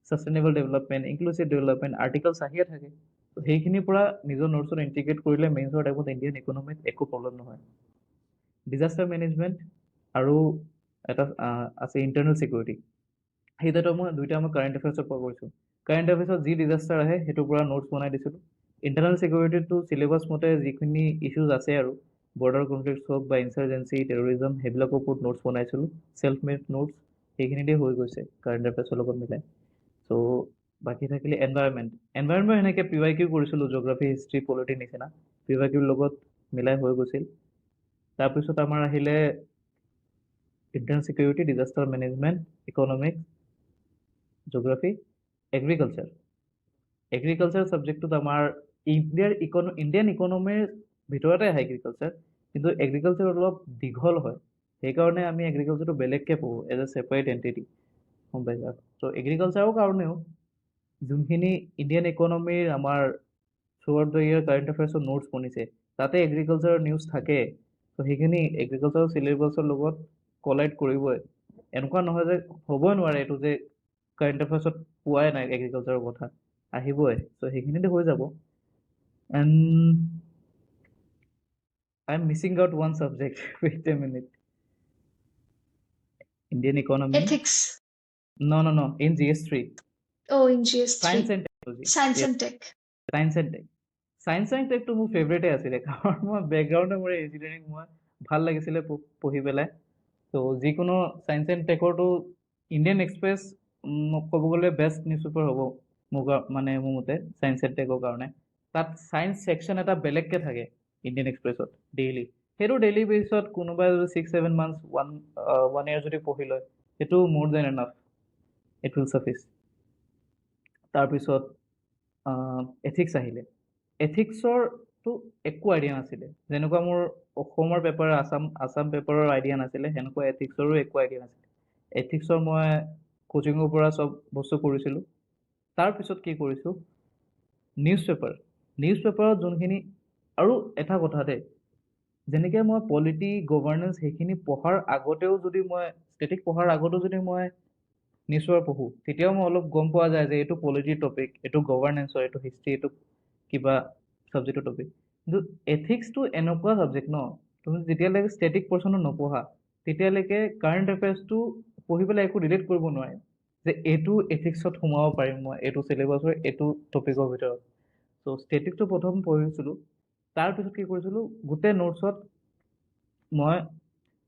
Sustainable development, inclusive development, articles আহিয়ে থাকে। ত' সেইখিনিৰ পৰা নিজৰ নোটছত ইণ্টিগ্ৰেট কৰিলে মেইনছৰ টাইমত ইণ্ডিয়ান ইকনমিত একো প্ৰব্লেম নহয়। ডিজাষ্টাৰ মেনেজমেণ্ট আৰু এটা আছে ইণ্টাৰনেল ছিকিউৰিটি। সেই দুটা মই কাৰেণ্ট এফেয়াৰ্ছৰ পৰা কৰিছোঁ। কাৰেণ্ট এফেয়াৰ্ছত যি ডিজাষ্টাৰ আহে সেইটোৰ পৰা নোটছ বনাই দিছিলোঁ। ইণ্টাৰনেল ছিকিউৰিটিটো চিলেবাছ মতে যিখিনি ইছ্যুজ আছে আৰু বৰ্ডাৰ কনফ্লিক্টছ হওক বা ইনচাৰ্জেঞ্চি টেৰৰিজম সেইবিলাকৰ ওপৰত নোটছ বনাইছিলোঁ। ছেল্ফ মেড নোটছ সেইখিনিতে হৈ গৈছে কাৰেণ্ট এফেয়াৰ্ছৰ লগত মিলাই। চ' বাকী থাকিলে এনভাইৰনমেণ্ট সেনেকৈ পি ৱাই কিউ কৰিছিলোঁ, জিঅ'গ্ৰাফী হিষ্ট্ৰী পলিটিৰ নিচিনা পি ৱাই কিউৰ লগত মিলাই হৈ গৈছিল। তাৰপিছত আমাৰ আহিলে internal security, disaster management, economics, geography, agriculture. Agriculture ছাবজেক্টটোত আমাৰ ইণ্ডিয়ান ইকনমিৰ ভিতৰতে আহে এগ্ৰিকালচাৰ, কিন্তু এগ্ৰিকালচাৰ অলপ দীঘল হয়। সেইকাৰণে আমি এগ্ৰিকালচাৰটো বেলেগকৈ পঢ়োঁ এজ এ ছেপাৰেট এণ্টিটি, গম পাইছা? ত' এগ্ৰিকালচাৰৰ কাৰণেও যোনখিনি ইণ্ডিয়ান ইকনমিৰ আমাৰ থ্ৰুআউট দ্য ইয়াৰ কাৰেণ্ট এফেয়াৰ্ছৰ নোটছ বনিছে তাতে এগ্ৰিকালচাৰৰ নিউজ থাকে। ত' সেইখিনি এগ্ৰিকালচাৰৰ চিলেবাছৰ লগত কলাইড কৰিবই। এনেকুৱা নহয় যে হ'বই নোৱাৰে এইটো যে কাৰেণ্ট এফেয়াৰ্ছত পোৱাই নাই এগ্ৰিকালচাৰৰ কথা, আহিবই। চ' সেইখিনিতে হৈ যাব। And I am missing out one subject wait a minute. Indian economy, Ethics. ন in GS3, Oh, in science GS3. And technology. Science and Tech. Science and tech, science and টেকটো মোৰ ফেভৰেটে আছিলে, কাৰণ মই বেকগ্ৰাউণ্ডে মোৰ ইঞ্জিনিয়াৰিং, মই ভাল লাগিছিলে পঢ়ি পেলাই। ত' যিকোনো চায়েন্স এণ্ড টেকৰটো ইণ্ডিয়ান এক্সপ্ৰেছ ক'ব গ'লে বেষ্ট নিউজ পেপাৰ হ'ব মোৰ মতে চায়েন্স এণ্ড টেকৰ কাৰণে। তাত চায়েন্স ছেকশ্যন এটা বেলেগকৈ থাকে ইণ্ডিয়ান এক্সপ্ৰেছত ডেইলি। সেইটো ডেইলি বেচিছত কোনোবাই যদি 6-7 months, ওৱান ইয়েৰ যদি পঢ়ি লয়, সেইটো মোৰ দেন এনাফ, ইট উইল চাফিচ। তাৰপিছত এথিক্স আহিলে। এথিক্সৰটো একো আইডিয়া নাছিলে। যেনেকুৱা মোৰ অসমৰ পেপাৰ, আছাম পেপাৰৰ আইডিয়া নাছিলে, সেনেকুৱা এথিক্সৰো একো আইডিয়া নাছিলে। এথিক্সৰ মই কোচিঙৰ পৰা চব বস্তু কৰিছিলোঁ। তাৰপিছত কি কৰিছোঁ, নিউজ পেপাৰত যোনখিনি, আৰু এটা কথা দেই, যেনেকৈ মই পলিটি, গভাৰ্নেন্স সেইখিনি পঢ়াৰ আগতেও যদি মই নিউজ পেপাৰ পঢ়োঁ, তেতিয়াও মই অলপ গম পোৱা যায় যে এইটো পলিটিৰ টপিক, এইটো গভাৰ্নেন্সৰ, এইটো হিষ্ট্ৰী, এইটো কিবা ছাবজেক্টৰ টপিক। কিন্তু এথিক্সটো এনেকুৱা ছাবজেক্ট ন, তুমি যেতিয়ালৈকে ষ্টেটিক পৰ্চনো নপঢ়া তেতিয়ালৈকে কাৰেণ্ট এফেয়াৰ্ছটো পঢ়ি পেলাই একো ৰিলেট কৰিব নোৱাৰে যে এইটো এথিক্সত সোমাব পাৰিম মই, এইটো চিলেবাছৰ এইটো টপিকৰ ভিতৰত। ত' ষ্টেটিকটো প্ৰথম পঢ়িছিলোঁ। তাৰপিছত কি কৰিছিলোঁ, গোটেই নোটছত মই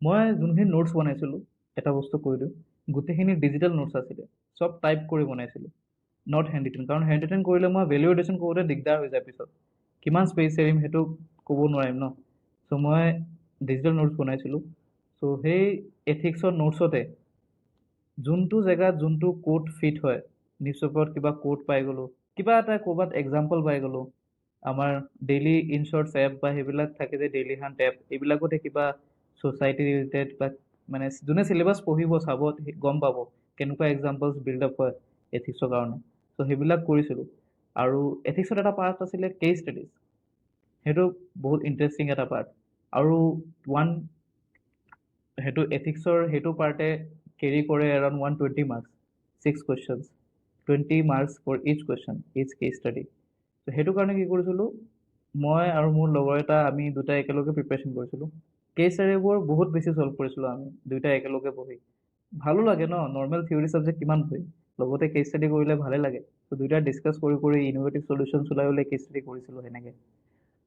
মই যোনখিনি নোটছ বনাইছিলোঁ, এটা বস্তু কৈ দিওঁ, গোটেইখিনি ডিজিটেল নোটছ আছিলে, চব টাইপ কৰি বনাইছিলোঁ, নট হেণ্ড ৰিটেন। কাৰণ হেণ্ড ৰিটেন কৰিলে মই ভেলু এডিশ্যন কৰোঁতে দিগদাৰ হৈ যায় পিছত, কিমান স্পেচ এৰিম সেইটো ক'ব নোৱাৰিম ন। চ' মই ডিজিটেল নোটছ বনাইছিলোঁ। চ' সেই এথিক্সৰ নোটছতে যোনটো জেগাত যোনটো কোড ফিট হয়, নিউজ পেপাৰত কিবা কোড পাই গ'লোঁ, কিবা এটা ক'ৰবাত এক্সাম্পল পাই গ'লোঁ, আমাৰ ডেইলি ইনশ্বৰ্টছ এপ বা সেইবিলাক থাকে যে ডেইলি হাণ্ট এপ, এইবিলাকতে কিবা ছ'চাইটি ৰিলেটেড বা মানে যোনে চিলেবাছ পঢ়িব চাব গম পাব কেনেকুৱা এক্সাম্পলছ বিল্ড আপ হয় এথিক্সৰ কাৰণে। চ' সেইবিলাক কৰিছিলোঁ। আৰু এথিক্সত এটা পাৰ্ট আছিলে কেছ ষ্টাডিজ, সেইটো বহুত ইণ্টাৰেষ্টিং এটা পাৰ্ট। আৰু ওৱান সেইটো এথিক্সৰ সেইটো পাৰ্টে কেৰি কৰে around 120 marks, 6 questions, 20 marks for each question, each case study. ত' সেইটো কাৰণে কি কৰিছিলোঁ, মই আৰু মোৰ লগৰ এটা, আমি দুটাই একেলগে প্ৰিপেৰেশ্যন কৰিছিলোঁ। কেছ ষ্টাডিবোৰ বহুত বেছি ছল্ভ কৰিছিলোঁ আমি দুইটাই একেলগে বহি। ভালো লাগে ন, নৰ্মেল থিয়ৰী ছাবজেক্ট কিমান পঢ়িম, লগতে কেছ ষ্টাডি কৰিলে ভালে লাগে। ত' দুইটাই ডিছকাছ কৰি ইনোভেটিভ চলিউশ্যনছ ওলাই ওলাই কেছ ষ্টাডি কৰিছিলোঁ সেনেকৈ।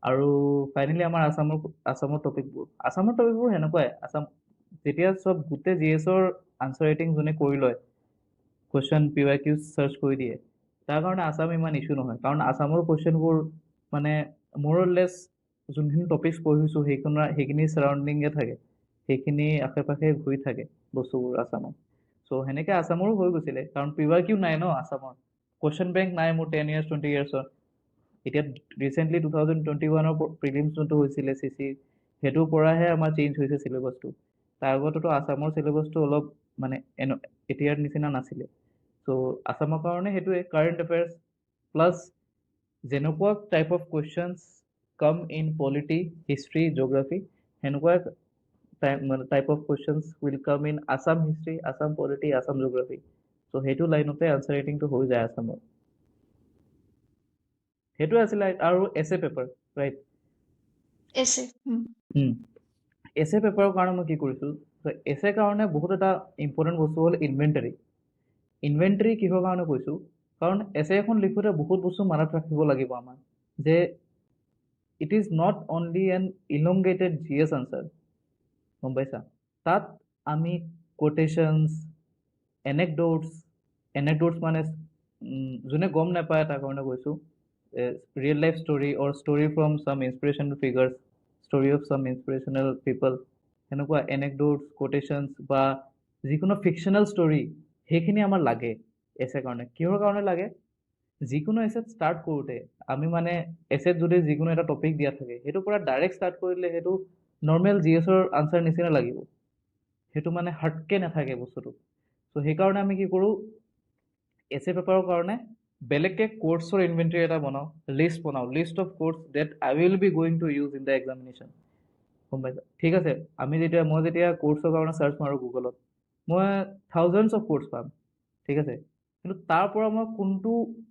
আৰু ফাইনেলি আমাৰ আছামৰ টপিকবোৰ সেনেকুৱাই। যেতিয়া চব গোটেই GS-ৰ আনচাৰ ৰাইটিং যোনে কৰি লয়, question P Y Q search কৰি দিয়ে, তাৰ কাৰণে আছাম ইমান ইছ্যু নহয়। কাৰণ আছামৰ কুৱেশ্যনবোৰ মানে মোৰলেছ যোনখিনি টপিকছ পঢ়িছোঁ সেইখিনি চাৰাউণ্ডিঙে থাকে, সেইখিনি আশে পাশে ঘূৰি থাকে বস্তুবোৰ আছামত। চ' সেনেকৈ আছামৰো হৈ গৈছিলে, কাৰণ পি ৱাই কিউ নাই ন আছামৰ, কুৱেশ্যন বেংক নাই মোৰ 10 years 20 years-ৰ। এতিয়া ৰিচেণ্টলি 2021-ৰ প্ৰিলিমছ যোনটো হৈছিলে CC, সেইটোৰ পৰাহে আমাৰ চেঞ্জ হৈছে চিলেবাছটো। তাৰ আগতেতো আছামৰ চিলেবাছটো অলপ মানে এতিয়াৰ নিচিনা নাছিলে। চ' আছামৰ কাৰণে সেইটোৱে কাৰেণ্ট এফেয়াৰ্ছ প্লাছ যেনেকুৱা type of questions come in polity, history, geography, সেনেকুৱা type of questions will come in Assam history, Assam polity, Assam geography. So' সেইটো লাইনতে আনচাৰ ৰাইটিংটো হৈ যায় আছামৰ। সেইটোৱে আছিলে। আৰু এছে পেপাৰ, ৰাইট। Essay. এছে পেপাৰৰ কাৰণে মই কি কৰিছোঁ, এছে কাৰণে বহুত এটা ইম্পৰ্টেণ্ট বস্তু হ'ল ইনভেণ্টাৰী। ইনভেণ্টৰী কিহৰ কাৰণে কৈছোঁ, কাৰণ এছে এখন লিখোঁতে বহুত বস্তু মনত ৰাখিব লাগিব আমাৰ, যে it is not only N elongated GS answer, গম পাইছা? তাত আমি কোটেশনছ, এনেকডোটছ মানে যোনে গম নাপায় তাৰ কাৰণে কৈছোঁ, real life story or story from some inspirational figures, story of চাম ইনস্পিৰেশ্যনেল পিপল, সেনেকুৱা এনেকডোটছ, কোটেশনছ বা যিকোনো ফিকশ্যনেল ষ্টৰী, সেইখিনি আমাৰ লাগে এছে কাৰণে। কিহৰ কাৰণে লাগে? যিকোনো এছেট ষ্টাৰ্ট কৰোঁতে আমি মানে এছেট যদি যিকোনো এটা টপিক দিয়া থাকে, সেইটোৰ পৰা ডাইৰেক্ট ষ্টাৰ্ট কৰিলে সেইটো নৰ্মেল GSৰ আনচাৰ নিচিনা লাগিব, সেইটো মানে হাৰ্টকে নাথাকে বস্তুটো। চ' সেইকাৰণে আমি কি কৰোঁ, এছে পেপাৰৰ কাৰণে বেলেগকে কোৰ্চৰ ইনভেণ্টৰী এটা বনাওঁ, list of course that I will be going to use in the examination, গম পাইছা? ঠিক আছে, মই যেতিয়া কোৰ্চৰ কাৰণে চাৰ্চ মাৰোঁ গুগলত, মই থাউজেণ্ডছ অফ কোৰ্চ পাম, ঠিক আছে, কিন্তু তাৰ পৰা মই কোনটো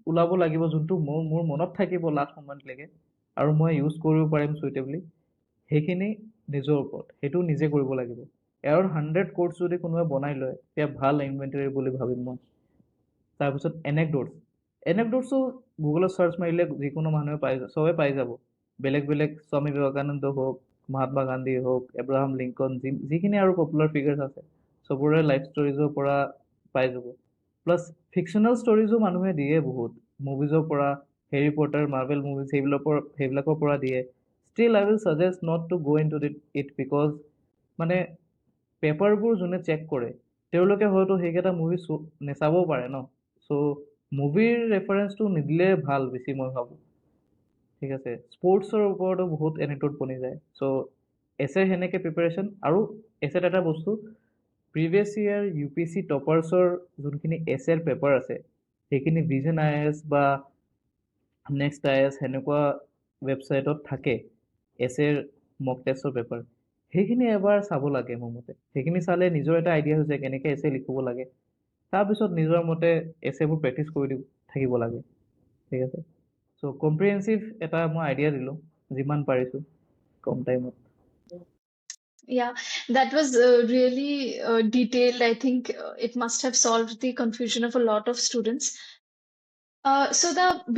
ওলাব লাগিব যোনটো মোৰ মনত থাকিব লাষ্ট মোমেণ্টলৈকে আৰু মই ইউজ কৰিব পাৰিম চুইটেবলি, সেইখিনি নিজৰ ওপৰত, সেইটো নিজে কৰিব লাগিব। এৰউণ্ড 100 কোৰ্চ যদি কোনোবাই বনাই লয়, তেতিয়া ভাল ইনভেণ্টৰী বুলি ভাবিম মই। তাৰপিছত এনেকডোটছো গুগলত চাৰ্চ মাৰিলে যিকোনো মানুহে চবে পাই যাব। বেলেগ বেলেগ স্বামী বিবেকানন্দ হওক, মহাত্মা গান্ধী হওক, এব্ৰাহাম লিংকন, যিখিনি আৰু পপুলাৰ ফিগাৰ্ছ আছে, চবৰে লাইফ ষ্টৰিজৰ পৰা পাই যাব। প্লাছ ফিকশ্যনেল ষ্টৰিজো মানুহে দিয়ে বহুত, মুভিজৰ পৰা, হেৰি পটাৰ, মাৰ্ভেল মুভিজ, সেইবিলাকৰ পৰা দিয়ে। Still I will suggest not to go in to it, because মানে পেপাৰবোৰ যোনে চেক কৰে, তেওঁলোকে হয়তো সেইকেইটা মুভি নেচাবও পাৰে ন। চ' মুভিৰ ৰেফাৰেঞ্চটো নিদিলে ভাল বেছি, মই ভাবোঁ। ঠিক আছে, স্পৰ্টছৰ ওপৰতো বহুত এনেক্ডট বনি যায়। চ' এছে সেনেকৈ প্ৰিপেৰেশ্যন, আৰু এছেত এটা বস্তু, প্ৰিভিয়াছ ইয়াৰ UPSC টপাৰ্ছৰ যোনখিনি এছেৰ পেপাৰ আছে, সেইখিনি ভিজন IAS বা নেক্সট IAS সেনেকুৱা ৱেবছাইটত থাকে এছেৰ মক টেষ্টৰ পেপাৰ, সেইখিনি এবাৰ চাব লাগে মোৰ মতে। সেইখিনি চালে নিজৰ এটা আইডিয়া হৈ যায় কেনেকৈ এছে লিখিব লাগে, তাৰপিছত নিজৰ মতে এছেবোৰ প্ৰেক্টিচ কৰি থাকিব লাগে, ঠিক আছে। চ' কম্প্ৰিহেনচিভ এটা মই আইডিয়া দিলোঁ, যিমান পাৰিছোঁ কম টাইমত। Yeah, that was really detailed. I think it must have solved the confusion of a lot of students.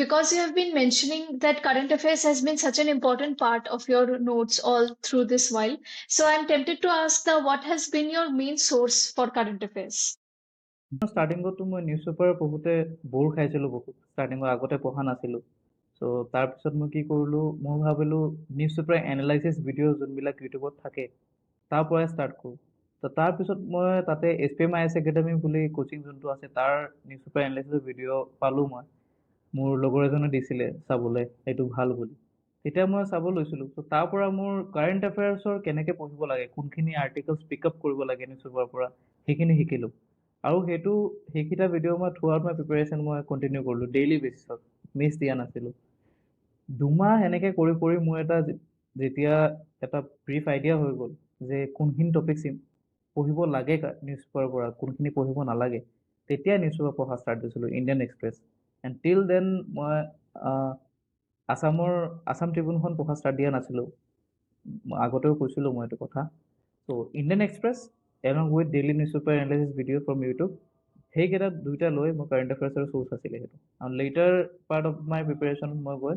Because you have been mentioning that current affairs has been such an important part of your notes all through this while, so I'm tempted to ask what has been your main source for current affairs? ষ্টাৰ্টিঙতো মই নিউজ পেপাৰ পঢ়োঁতে ব'ৰ খাইছিলোঁ বহুত, ষ্টাৰ্টিঙৰ আগতে পঢ়া নাছিলোঁ। চ' তাৰপিছত মই কি কৰিলোঁ, মই ভাবিলোঁ নিউজ পেপাৰ এনালাইচিছ ভিডিঅ' যোনবিলাক ইউটিউবত থাকে, তাৰ পৰাই ষ্টাৰ্ট কৰোঁ। ত' তাৰপিছত মই তাতে SPM IAS একাডেমি বুলি কোচিং যোনটো আছে, তাৰ নিউজ পেপাৰ এনালাইচিছৰ ভিডিঅ' পালোঁ মই। মোৰ লগৰ এজনে দিছিলে চাবলৈ, সেইটো ভাল বুলি। তেতিয়া মই চাব লৈছিলোঁ। ত' তাৰ পৰা মোৰ কাৰেণ্ট এফেয়াৰ্ছৰ কেনেকৈ পঢ়িব লাগে, কোনখিনি আৰ্টিকলছ পিক আপ কৰিব লাগে নিউজ পেপাৰৰ পৰা, সেইখিনি শিকিলোঁ। আৰু সেইকেইটা ভিডিঅ' মই থ্ৰু আউট মাই প্ৰিপেৰেশ্যন মই কণ্টিনিউ কৰিলোঁ ডেইলি বেচিছত, মিছ দিয়া নাছিলোঁ। 2 মাহ এনেকৈ কৰি কৰি মোৰ যেতিয়া এটা ব্ৰিফ আইডিয়া হৈ গ'ল যে কোনখিনি টপিক পঢ়িব লাগে নিউজ পেপাৰৰ পৰা, কোনখিনি পঢ়িব নালাগে, তেতিয়া নিউজ পেপাৰ পঢ়া ষ্টাৰ্ট দিছিলোঁ, Indian Express. And till then মই আছাম ট্ৰিবিউনখন পঢ়া ষ্টাৰ্ট দিয়া নাছিলোঁ, আগতেও কৈছিলোঁ মই এইটো কথা। So' Indian Express along with daily news paper analysis video' from YouTube, সেইকেইটা দুইটা লৈ মই কাৰেণ্ট এফেয়াৰ্ছৰ চ'ৰ্চ আছিলে সেইটো। আৰু letter part of my preparation মই গৈ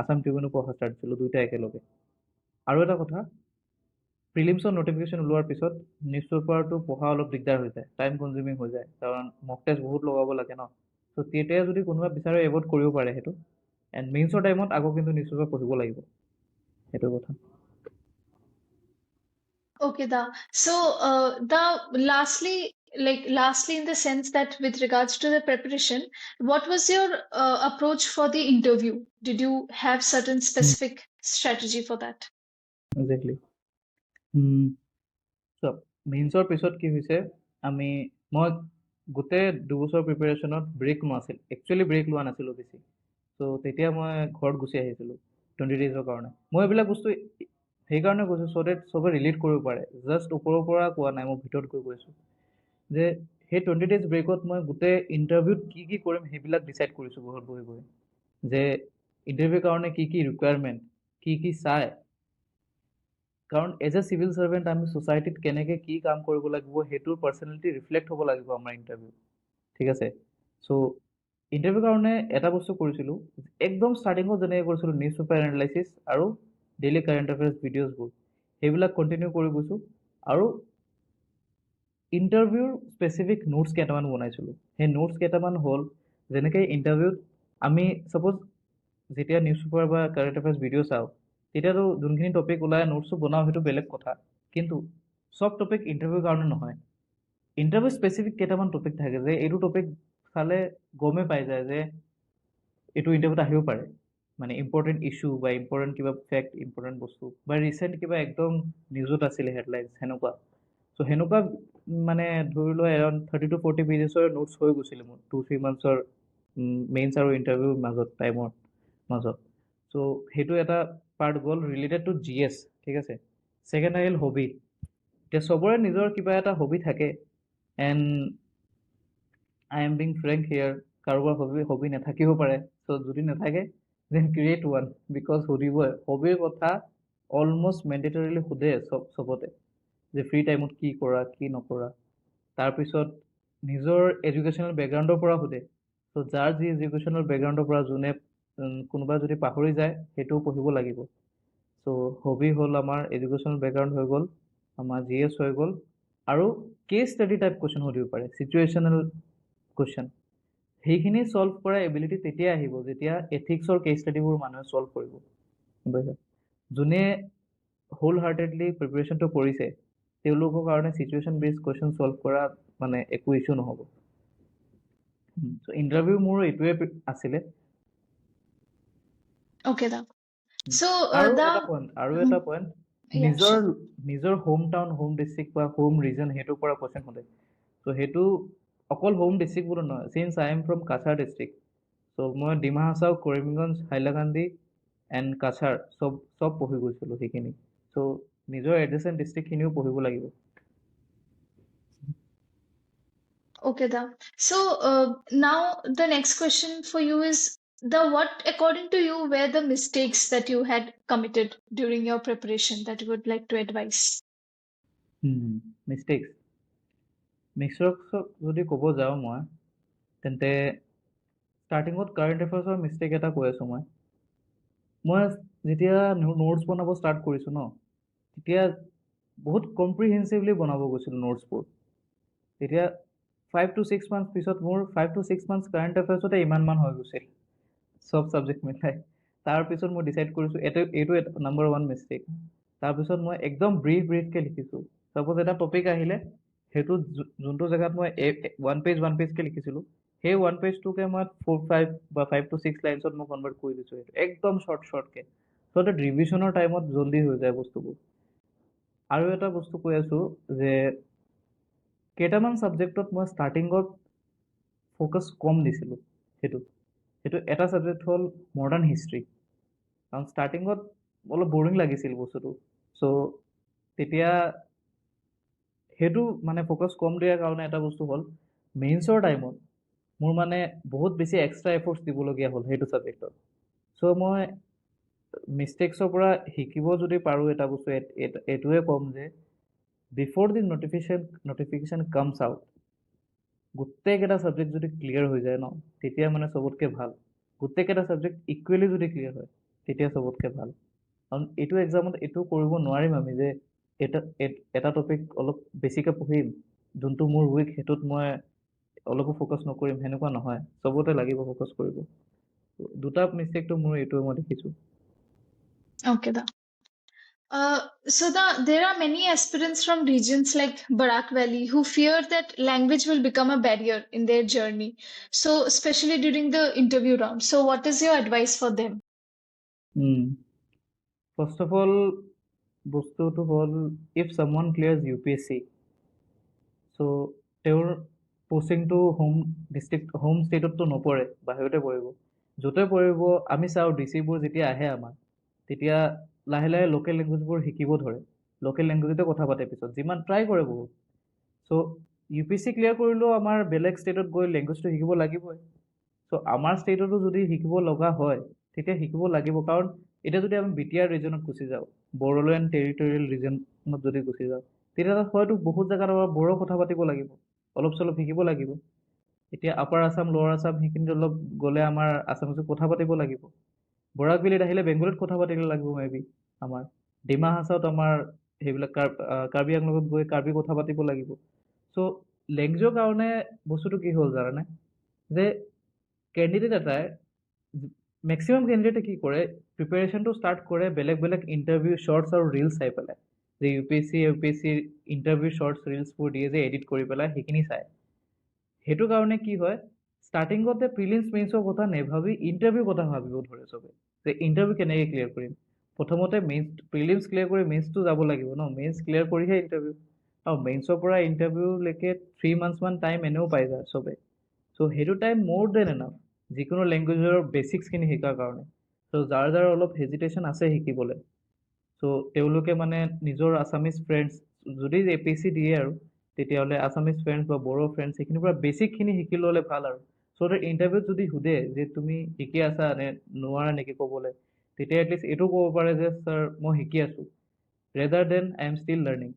আছাম ট্ৰিবিউনো পঢ়া ষ্টাৰ্ট দিছিলোঁ, দুইটা একেলগে। আৰু এটা কথা, প্ৰিলিমছৰ নটিফিকেশ্যন ওলোৱাৰ পিছত নিউজ পেপাৰটো পঢ়া অলপ দিগদাৰ হৈ যায়, টাইম কনজিউমিং হৈ যায়, কাৰণ মক টেষ্ট বহুত লগাব লাগে ন। চ' তেতিয়া যদি কোনোবা বিচাৰে এভইড কৰিব পাৰে সেইটো। এণ্ড মেইনছৰ টাইমত আকৌ কিন্তু নিউজ পেপাৰ পঢ়িব লাগিব, সেইটো কথা। Okay, lastly, in the sense that with regards to the preparation, what was your approach for the interview? Did you have certain specific strategy for that? Exactly. চব মেইনছৰ পিছত কি হৈছে, মই গোটেই 2 বছৰ প্ৰিপেৰেশ্যনত ব্ৰেক লোৱা নাছিল, একচুৱেলি ব্ৰেক লোৱা নাছিলোঁ বেছি। চ' তেতিয়া মই ঘৰত গুচি আহিছিলোঁ 20 ডেইজৰ কাৰণে। মই এইবিলাক বস্তু সেইকাৰণে কৈছোঁ চ' ডেট চবে ৰিলেট কৰিব পাৰে, জাষ্ট ওপৰৰ পৰা কোৱা নাই, মই ভিতৰত গৈ কৈছোঁ যে সেই 20 ডেইজ ব্ৰেকত মই গোটেই ইণ্টাৰভিউত কি কি কৰিম সেইবিলাক ডিচাইড কৰিছোঁ ঘৰত বহি বহি, যে ইণ্টাৰভিউৰ কাৰণে কি কি ৰিকুৱাৰমেণ্ট, কি কি চাই। কাৰণ এজ এ চিভিল ছাৰ্ভেণ্ট আমি ছ'চাইটিত কেনেকৈ কি কাম কৰিব লাগিব, সেইটোৰ পাৰ্চনেলিটি ৰিফ্লেক্ট হ'ব লাগিব আমাৰ ইণ্টাৰভিউ। ঠিক আছে। চ' ইণ্টাৰভিউৰ কাৰণে এটা বস্তু কৰিছিলোঁ, একদম ষ্টাৰ্টিঙত যেনেকৈ কৰিছিলোঁ নিউজ পেপাৰ এনালাইচিছ আৰু ডেইলি কাৰেণ্ট এফেয়াৰ্ছ ভিডিঅ'জবোৰ, সেইবিলাক কণ্টিনিউ কৰি গৈছোঁ। আৰু ইণ্টাৰভিউৰ স্পেচিফিক নোটছ কেইটামান বনাইছিলোঁ। সেই নোটছ কেইটামান হ'ল, যেনেকৈ ইণ্টাৰভিউত আমি ছাপ'জ যেতিয়া নিউজ পেপাৰ বা কাৰেণ্ট এফেয়াৰ্ছ ভিডিঅ' চাওঁ, তেতিয়াতো যোনখিনি টপিক ওলাই নোটছটো বনাওঁ সেইটো বেলেগ কথা। কিন্তু চব টপিক ইণ্টাৰভিউৰ কাৰণে নহয়। ইণ্টাৰভিউ স্পেচিফিক কেইটামান টপিক থাকে যে এইটো টপিক চালে গমেই পাই যায় যে এইটো ইণ্টাৰভিউত আহিব পাৰে। মানে ইম্পৰ্টেণ্ট ইছ্যু বা ইম্পৰ্টেণ্ট কিবা ফেক্ট, ইম্পৰ্টেণ্ট বস্তু বা ৰিচেণ্ট কিবা একদম নিউজত আছিলে হেডলাইনছ সেনেকুৱা। চ' সেনেকুৱা মানে ধৰি লোৱা এৰাউণ্ড 30 to 40 পেজেছৰ নোটছ হৈ গৈছিলে মোৰ 2-3 মান্থছৰ মেইনছ আৰু ইণ্টাৰভিউৰ মাজত। চ' সেইটো এটা পাৰ্ট গ'ল ৰিলেটেড টু GS, ঠিক আছে। ছেকেণ্ড আহিল হবি। এতিয়া চবৰে নিজৰ কিবা এটা হবি থাকে, and I am being frank here, কাৰোবাৰ হবি নাথাকিব পাৰে। চ' যদি নাথাকে দেন ক্ৰিয়েট ওৱান, বিকজ সুধিবই হবিৰ কথা। অলমষ্ট মেণ্ডেটৰিলি সোধে চবতে যে ফ্ৰী টাইমত কি কৰা কি নকৰা। তাৰপিছত নিজৰ এডুকেশ্যনেল বেকগ্ৰাউণ্ডৰ পৰা সোধে। চ' যাৰ যি এডুকেশ্যনেল বেকগ্ৰাউণ্ডৰ পৰা যোনে কোনোবা যদি পাহৰি যায় সেইটোও পঢ়িব লাগিব। চ' হবি হ'ল আমাৰ এডুকেশ্যনেল বেকগ্ৰাউণ্ড হৈ গ'ল, আমাৰ GS হৈ গ'ল, আৰু কেছ ষ্টাডি টাইপ কুৱেশ্যন সুধিব পাৰে, চিটুৱেশ্যনেল কুৱেশ্যন। সেইখিনি ছল্ভ কৰা এবিলিটি তেতিয়া আহিব যেতিয়া এথিক্সৰ কেছ ষ্টাডিবোৰ মানুহে ছল্ভ কৰিব, গম পাইছা। যোনে হোল হাৰ্টেডলি প্ৰিপেৰেশ্যনটো কৰিছে তেওঁলোকৰ কাৰণে চিটুৱেশ্যন বেছড কুৱেশ্যন ছল্ভ কৰা মানে একো ইছ্যু নহ'ব। চ' ইণ্টাৰভিউ মোৰ এইটোৱে আছিলে। Okay, da. So, আৰু the এটা পইণ্ট Mhm. Yeah, নিজৰ sure. নিজৰ হোম টাউন, হোম ডিষ্ট্ৰিক্ট বা হোম ৰিজন সেইটোৰ পৰা কুৱেশ্যন সোধে। ত' সেইটো অকল হোম ডিষ্ট্ৰিক্ট বুলি নহয়, since I am from Cachar district. So' মই ডিমা হাছাও, কৰিমগঞ্জ, হাইলাকান্দি এণ্ড কাছাৰ চব পঢ়ি গৈছিলোঁ সেইখিনি। চ' নিজৰ এডজেচেণ্ট ডিষ্ট্ৰিক্টখিনিও পঢ়িব লাগিব। Okay, da. So, now the next question for you is the what, according to you, were the mistakes that you had committed during your preparation that you would like to advise? Mistakes মিষ্টেক্সক যদি ক'ব যাওঁ মই, তেন্তে ষ্টাৰ্টিঙত কাৰেণ্ট এফেয়াৰ্ছৰ মিষ্টেক এটা কৈ আছোঁ মই যেতিয়া নোটছ বনাব ষ্টাৰ্ট কৰিছোঁ ন, তেতিয়া বহুত কম্প্ৰিহেনচিভলি বনাব গৈছিলোঁ নোটছবোৰ। তেতিয়া 5 to 6 months পিছত মোৰ 5 to 6 months কাৰেণ্ট এফেয়াৰ্ছতে ইমানমান হৈ গৈছিল, চব ছাবজেক্ট মিলাই। তাৰপিছত মই ডিচাইড কৰিছোঁ এইটো নাম্বাৰ 1 মিষ্টেক। তাৰপিছত মই একদম ব্ৰিফকৈ লিখিছোঁ। ছাপ'জ এটা টপিক আহিলে সেইটো যোনটো জেগাত মই 1 পেজকৈ লিখিছিলোঁ, সেই 1 পেজটোকে মই 4-5 বা 5 to 6 লাইনছত মই কনভাৰ্ট কৰি দিছোঁ। সেইটো একদম শ্বৰ্টকৈ, চ' ৰিভিশ্যনৰ টাইমত জল্দি হৈ যায় বস্তুবোৰ। আৰু এটা বস্তু কৈ আছোঁ যে কেইটামান ছাবজেক্টত মই ষ্টাৰ্টিঙত ফ'কাছ কম দিছিলোঁ। সেইটো এটা ছাবজেক্ট হ'ল মডাৰ্ণ হিষ্ট্ৰী। কাৰণ ষ্টাৰ্টিঙত অলপ বৰিং লাগিছিল বস্তুটো। চ' তেতিয়া সেইটো মানে ফ'কাছ কম দিয়াৰ কাৰণে এটা বস্তু হ'ল মেইনছৰ টাইমত মোৰ মানে বহুত বেছি এক্সট্ৰা এফৰ্টছ দিবলগীয়া হ'ল সেইটো ছাবজেক্টত। চ' মই মিষ্টেক্সৰ পৰা শিকিব যদি পাৰোঁ এটা বস্তু এইটোৱে ক'ম যে বিফ'ৰ দি নটিফিকেশ্যন কামছ আউট, গোটেইকেইটা ছাবজেক্ট যদি ক্লিয়াৰ হৈ যায় ন, তেতিয়া মানে চবতকৈ ভাল। গোটেইকেইটা ছাবজেক্ট ইকুৱেলি যদি ক্লিয়াৰ হয় তেতিয়া চবতকৈ ভাল। কাৰণ এইটো এক্সামত এইটো কৰিব নোৱাৰিম আমি যে এটা টপিক অলপ বেছিকৈ পঢ়িম, যোনটো মোৰ উইক সেইটোত মই অলপো ফ'কাছ নকৰিম, সেনেকুৱা নহয়। চবতে লাগিব ফ'কাছ কৰিব। দুটা মিষ্টেকটো মোৰ এইটোৱে মই দেখিছোঁ। Okay, da. There are many aspirants from regions like Barak Valley who fear that language will become a barrier in their journey. So, especially during the interview round. So, what is your advice for them? First of all বস্তুটো হ'ল, ইফ ছামৱান ক্লিয়াৰ্ছ UPSC, চ' তেওঁৰ পষ্টিংটো হোম ষ্টেটততো নপৰে, বাহিৰতে পৰিব। য'তে পৰিব আমি চাওঁ ডিচিবোৰ যেতিয়া আহে আমাৰ, তেতিয়া লাহে লাহে লোকেল লেংগুৱেজবোৰ শিকিব ধৰে। লোকেল লেংগুৱেজতে কথা পাতে পিছত, যিমান ট্ৰাই কৰে বহুত। চ' UPSC ক্লিয়াৰ কৰিলেও আমাৰ বেলেগ ষ্টেটত গৈ লেংগুৱেজটো শিকিব লাগিবই। চ' আমাৰ ষ্টেটতো যদি শিকিব লগা হয় তেতিয়া শিকিব লাগিব। কাৰণ এতিয়া যদি আমি BTR ৰিজনত গুচি যাওঁ, বড়োলেণ্ড টেৰিটৰিয়েল ৰিজনত যদি গুচি যাওঁ, তেতিয়া হয়তো বহুত জেগাত আমাৰ বড়ো কথা পাতিব লাগিব, অলপ চলপ শিকিব লাগিব। এতিয়া আপাৰ আছাম লোৱাৰ আছাম সেইখিনিত অলপ গ'লে আমাৰ আছামিছত কথা পাতিব লাগিব। বৰাক ভেলীত আহিলে বেংগলীত কথা পাতিব লাগিব মে বি আমাৰ। ডিমা হাছাওত আমাৰ সেইবিলাক কাৰ্বি আংলঙত গৈ কাৰ্বি কথা পাতিব লাগিব। চ' লেংগুৱেজৰ কাৰণে বস্তুটো কি হ'ল জানানে, যে কেণ্ডিডেট এটাই মেক্সিমাম কেণ্ডিডেটে কি কৰে, প্ৰিপেৰেশ্যনটো ষ্টাৰ্ট কৰে বেলেগ বেলেগ ইণ্টাৰভিউ শ্বৰ্টছ আৰু ৰিলছ চাই পেলাই, যে ইউ পি এছ চিৰ ইণ্টাৰভিউ শ্বৰ্টছ ৰিলছবোৰ দিয়ে যে এডিট কৰি পেলাই সেইখিনি চায়। সেইটো কাৰণে কি হয়, ষ্টাৰ্টিঙতে প্ৰিলিমছ মেইনছৰ কথা নেভাবি ইণ্টাৰভিউ কথা ভাবিব ধৰে চবে, যে ইণ্টাৰভিউ কেনেকৈ ক্লিয়াৰ কৰিম। প্ৰথমতে মেইনছ প্ৰিলিমছ ক্লিয়াৰ কৰি মেইনছটো যাব লাগিব ন, মেইনছ ক্লিয়াৰ কৰিহে ইণ্টাৰভিউ। আৰু মেইনছৰ পৰা ইণ্টাৰভিউলৈকে 3 মান্থছমান টাইম এনেও পাই যায় চবে। চ' সেইটো টাইম মোৰ দেন এনাফ যিকোনো লেংগুৱেজৰ বেচিক্সখিনি শিকাৰ কাৰণে। চ' যাৰ যাৰ অলপ হেজিটেশ্যন আছে শিকিবলৈ, চ' তেওঁলোকে মানে নিজৰ আছামিজ ফ্ৰেণ্ডছ, যদি APSC দিয়ে আৰু তেতিয়াহ'লে আছামিজ ফ্ৰেণ্ডছ বা বড়ো ফ্ৰেণ্ডছ সেইখিনিৰ পৰা বেছিকখিনি শিকি ল'লে ভাল আৰু। চ' তাৰ ইণ্টাৰভিউত যদি সোধে যে তুমি শিকি আছা নে নোৱাৰা নেকি ক'বলৈ, তেতিয়া এটলিষ্ট এইটো ক'ব পাৰে যে ছাৰ মই শিকি আছোঁ, rather than I am still learning.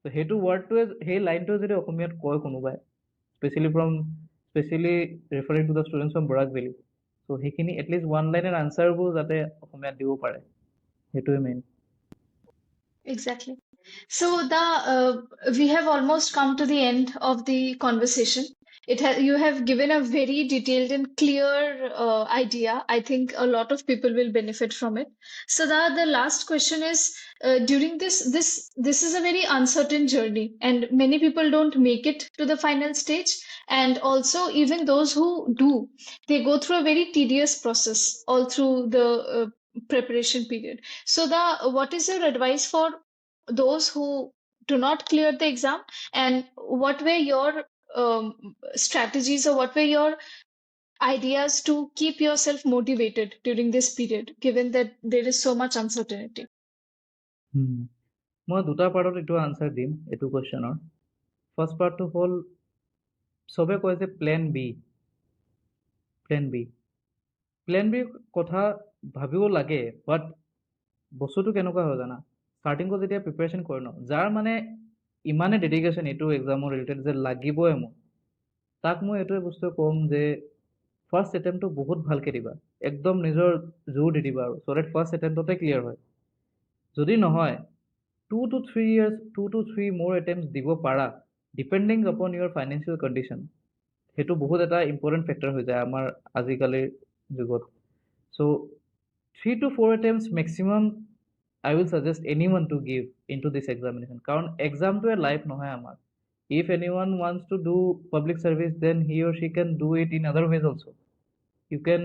ত' সেইটো ৱৰ্ডটোৱে, সেই লাইনটোৱে যদি অসমীয়াত কয় কোনোবাই, specially referring to the students from Barak valley, so' সেইখিনি এটলিষ্ট ওৱান লাইনৰ আনচাৰবোৰ যাতে অসমীয়াত দিব পাৰে, সেইটোৱে main. Exactly. So the we have almost come to the end of the conversation. You have given a very detailed and clear idea. I think a lot of people will benefit from it. So the last question is, during this is a very uncertain journey, and many people don't make it to the final stage. And also, even those who do, they go through a very tedious process all through the preparation period. So the what is your advice for those who do not clear the exam, and what were your strategies, or what were your ideas to keep yourself motivated during this period, given that there is so much uncertainty? মই দুটা পাৰ্টত এইটো আনচাৰ দিম এইটো কুৱেশ্যনৰ। ফাৰ্ষ্ট পাৰ্টটো হ'ল, চবে কয় যে প্লেন বিৰ কথা ভাবিব লাগে, বাট বস্তুটো কেনেকুৱা হয় জানা, ষ্টাৰ্টিঙত যেতিয়া প্ৰিপেৰেশ্যন কৰে ন, যাৰ মানে ইমানে ডেডিকেশ্যন এইটো এক্সামৰ ৰিলেটেড যে লাগিবই মোক, তাক মই এইটোৱে বস্তু ক'ম যে ফাৰ্ষ্ট এটেম্পটো বহুত ভালকৈ দিবা, একদম নিজৰ জোৰ দি দিবা আৰু, চ' ডেট ফাৰ্ষ্ট এটেম্পটতে ক্লিয়াৰ হয়। যদি নহয়, 2 to 3 মোৰ এটেম্পটছ দিব পাৰা, ডিপেণ্ডিং আপন ইয়ৰ ফাইনেন্সিয়েল কণ্ডিশ্যন। সেইটো বহুত এটা ইম্পৰ্টেণ্ট ফেক্টৰ হৈ যায় আমাৰ আজিকালিৰ যুগত। চ' 3 to 4 attempts maximum I will suggest anyone to give into this examination, কাৰণ এক্সামটোৱে লাইফ নহয় আমাৰ। If anyone wants to do public service, then he or she can do it in other ways also. You can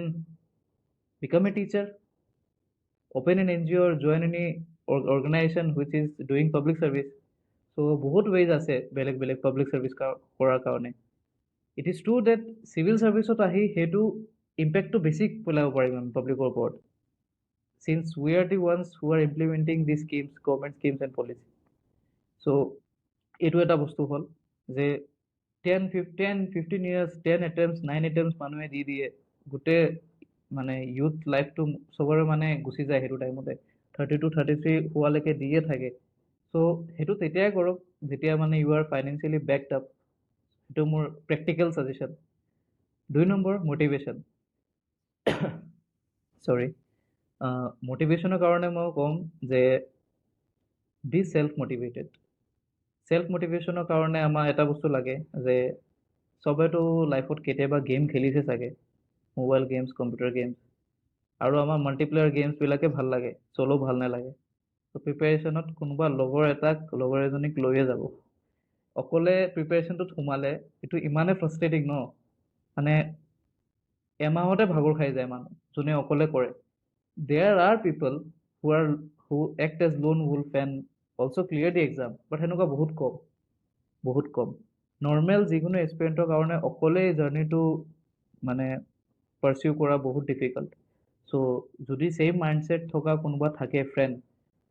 become a teacher, open an NGO, or join any organization which is doing public service. So বহুত ways আছে বেলেগ বেলেগ পাব্লিক চাৰ্ভিচ কৰাৰ কাৰণে। It is true that civil ছাৰ্ভিচত আহি সেইটো ইম্পেক্টটো বেছি পেলাব পাৰিম আমি পাব্লিকৰ ওপৰত, since we are the ones who are implementing these schemes, government schemes and policy. So এইটো এটা বস্তু হ'ল যে 10, 15 years, 10 attempts, 9 attempts মানুহে দি দিয়ে, গোটেই মানে ইউথ লাইফটো চবৰে মানে গুচি যায় সেইটো টাইমতে, 30 to 33 হোৱালৈকে দিয়ে থাকে। চ' সেইটো তেতিয়াই কৰক যেতিয়া মানে you are financially backed up, সেইটো মোৰ প্ৰেক্টিকেল ছাজেশ্যন। 2 number, motivation. চৰি, মটিভেশ্যনৰ কাৰণে মই ক'ম যে বি চেল্ফ মটিভেশ্যনৰ কাৰণে আমাৰ এটা বস্তু লাগে, যে চবেতো লাইফত কেতিয়াবা গেম খেলিছে চাগে, মোবাইল গেমছ, কম্পিউটাৰ গেমছ, আৰু আমাৰ মাল্টিপ্লেয়াৰ গেমছবিলাকে ভাল লাগে, চলো ভাল নালাগে। ত' প্ৰিপেৰেশ্যনত কোনোবা লগৰ এজনীক লৈয়ে যাব। অকলে প্ৰিপেৰেশ্যনটোত সোমালে এইটো ইমানে ফ্ৰাষ্ট্ৰেটিং ন, মানে এমাহতে ভাগৰ খাই যায় মানুহ যোনে অকলে কৰে। There are people who act as lone wolf and also' clear the exam, but সেনেকুৱা বহুত কম। নৰ্মেল যিকোনো এক্সপিৰিয়েণ্টৰ কাৰণে অকলে এই জাৰ্ণিটো মানে পাৰ্চিউ কৰা বহুত ডিফিকাল্ট। চ' যদি ছেইম মাইণ্ডছেট থকা কোনোবা থাকে ফ্ৰেণ্ড,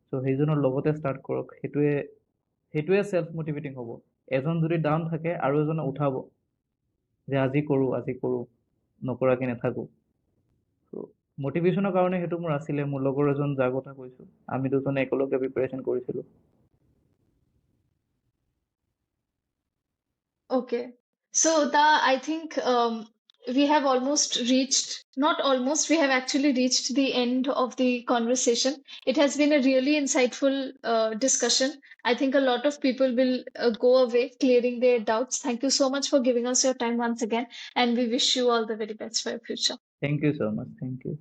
চ' সেইজনৰ লগতে ষ্টাৰ্ট কৰক। সেইটোৱে ছেল্ফ মটিভেটিং হ'ব। এজন যদি ডাউন থাকে আৰু এজনে উঠাব যে আজি কৰোঁ, নকৰাকৈ নাথাকোঁ। চ' মটিভেশ্যনৰ কাৰণে সেইটো মোৰ আছিলে। মোৰ লগৰ এজন যাৰ কথা কৈছোঁ, আমি দুজনে একেলগে প্ৰিপেৰেশ্যন কৰিছিলোঁ। Okay. So, I think we have almost reached, not almost, we have actually reached the end of the conversation. It has been a really insightful discussion. I think a lot of people will go away clearing their doubts. Thank you so much for giving us your time once again, and we wish you all the very best for your future. Thank you so much. Thank you.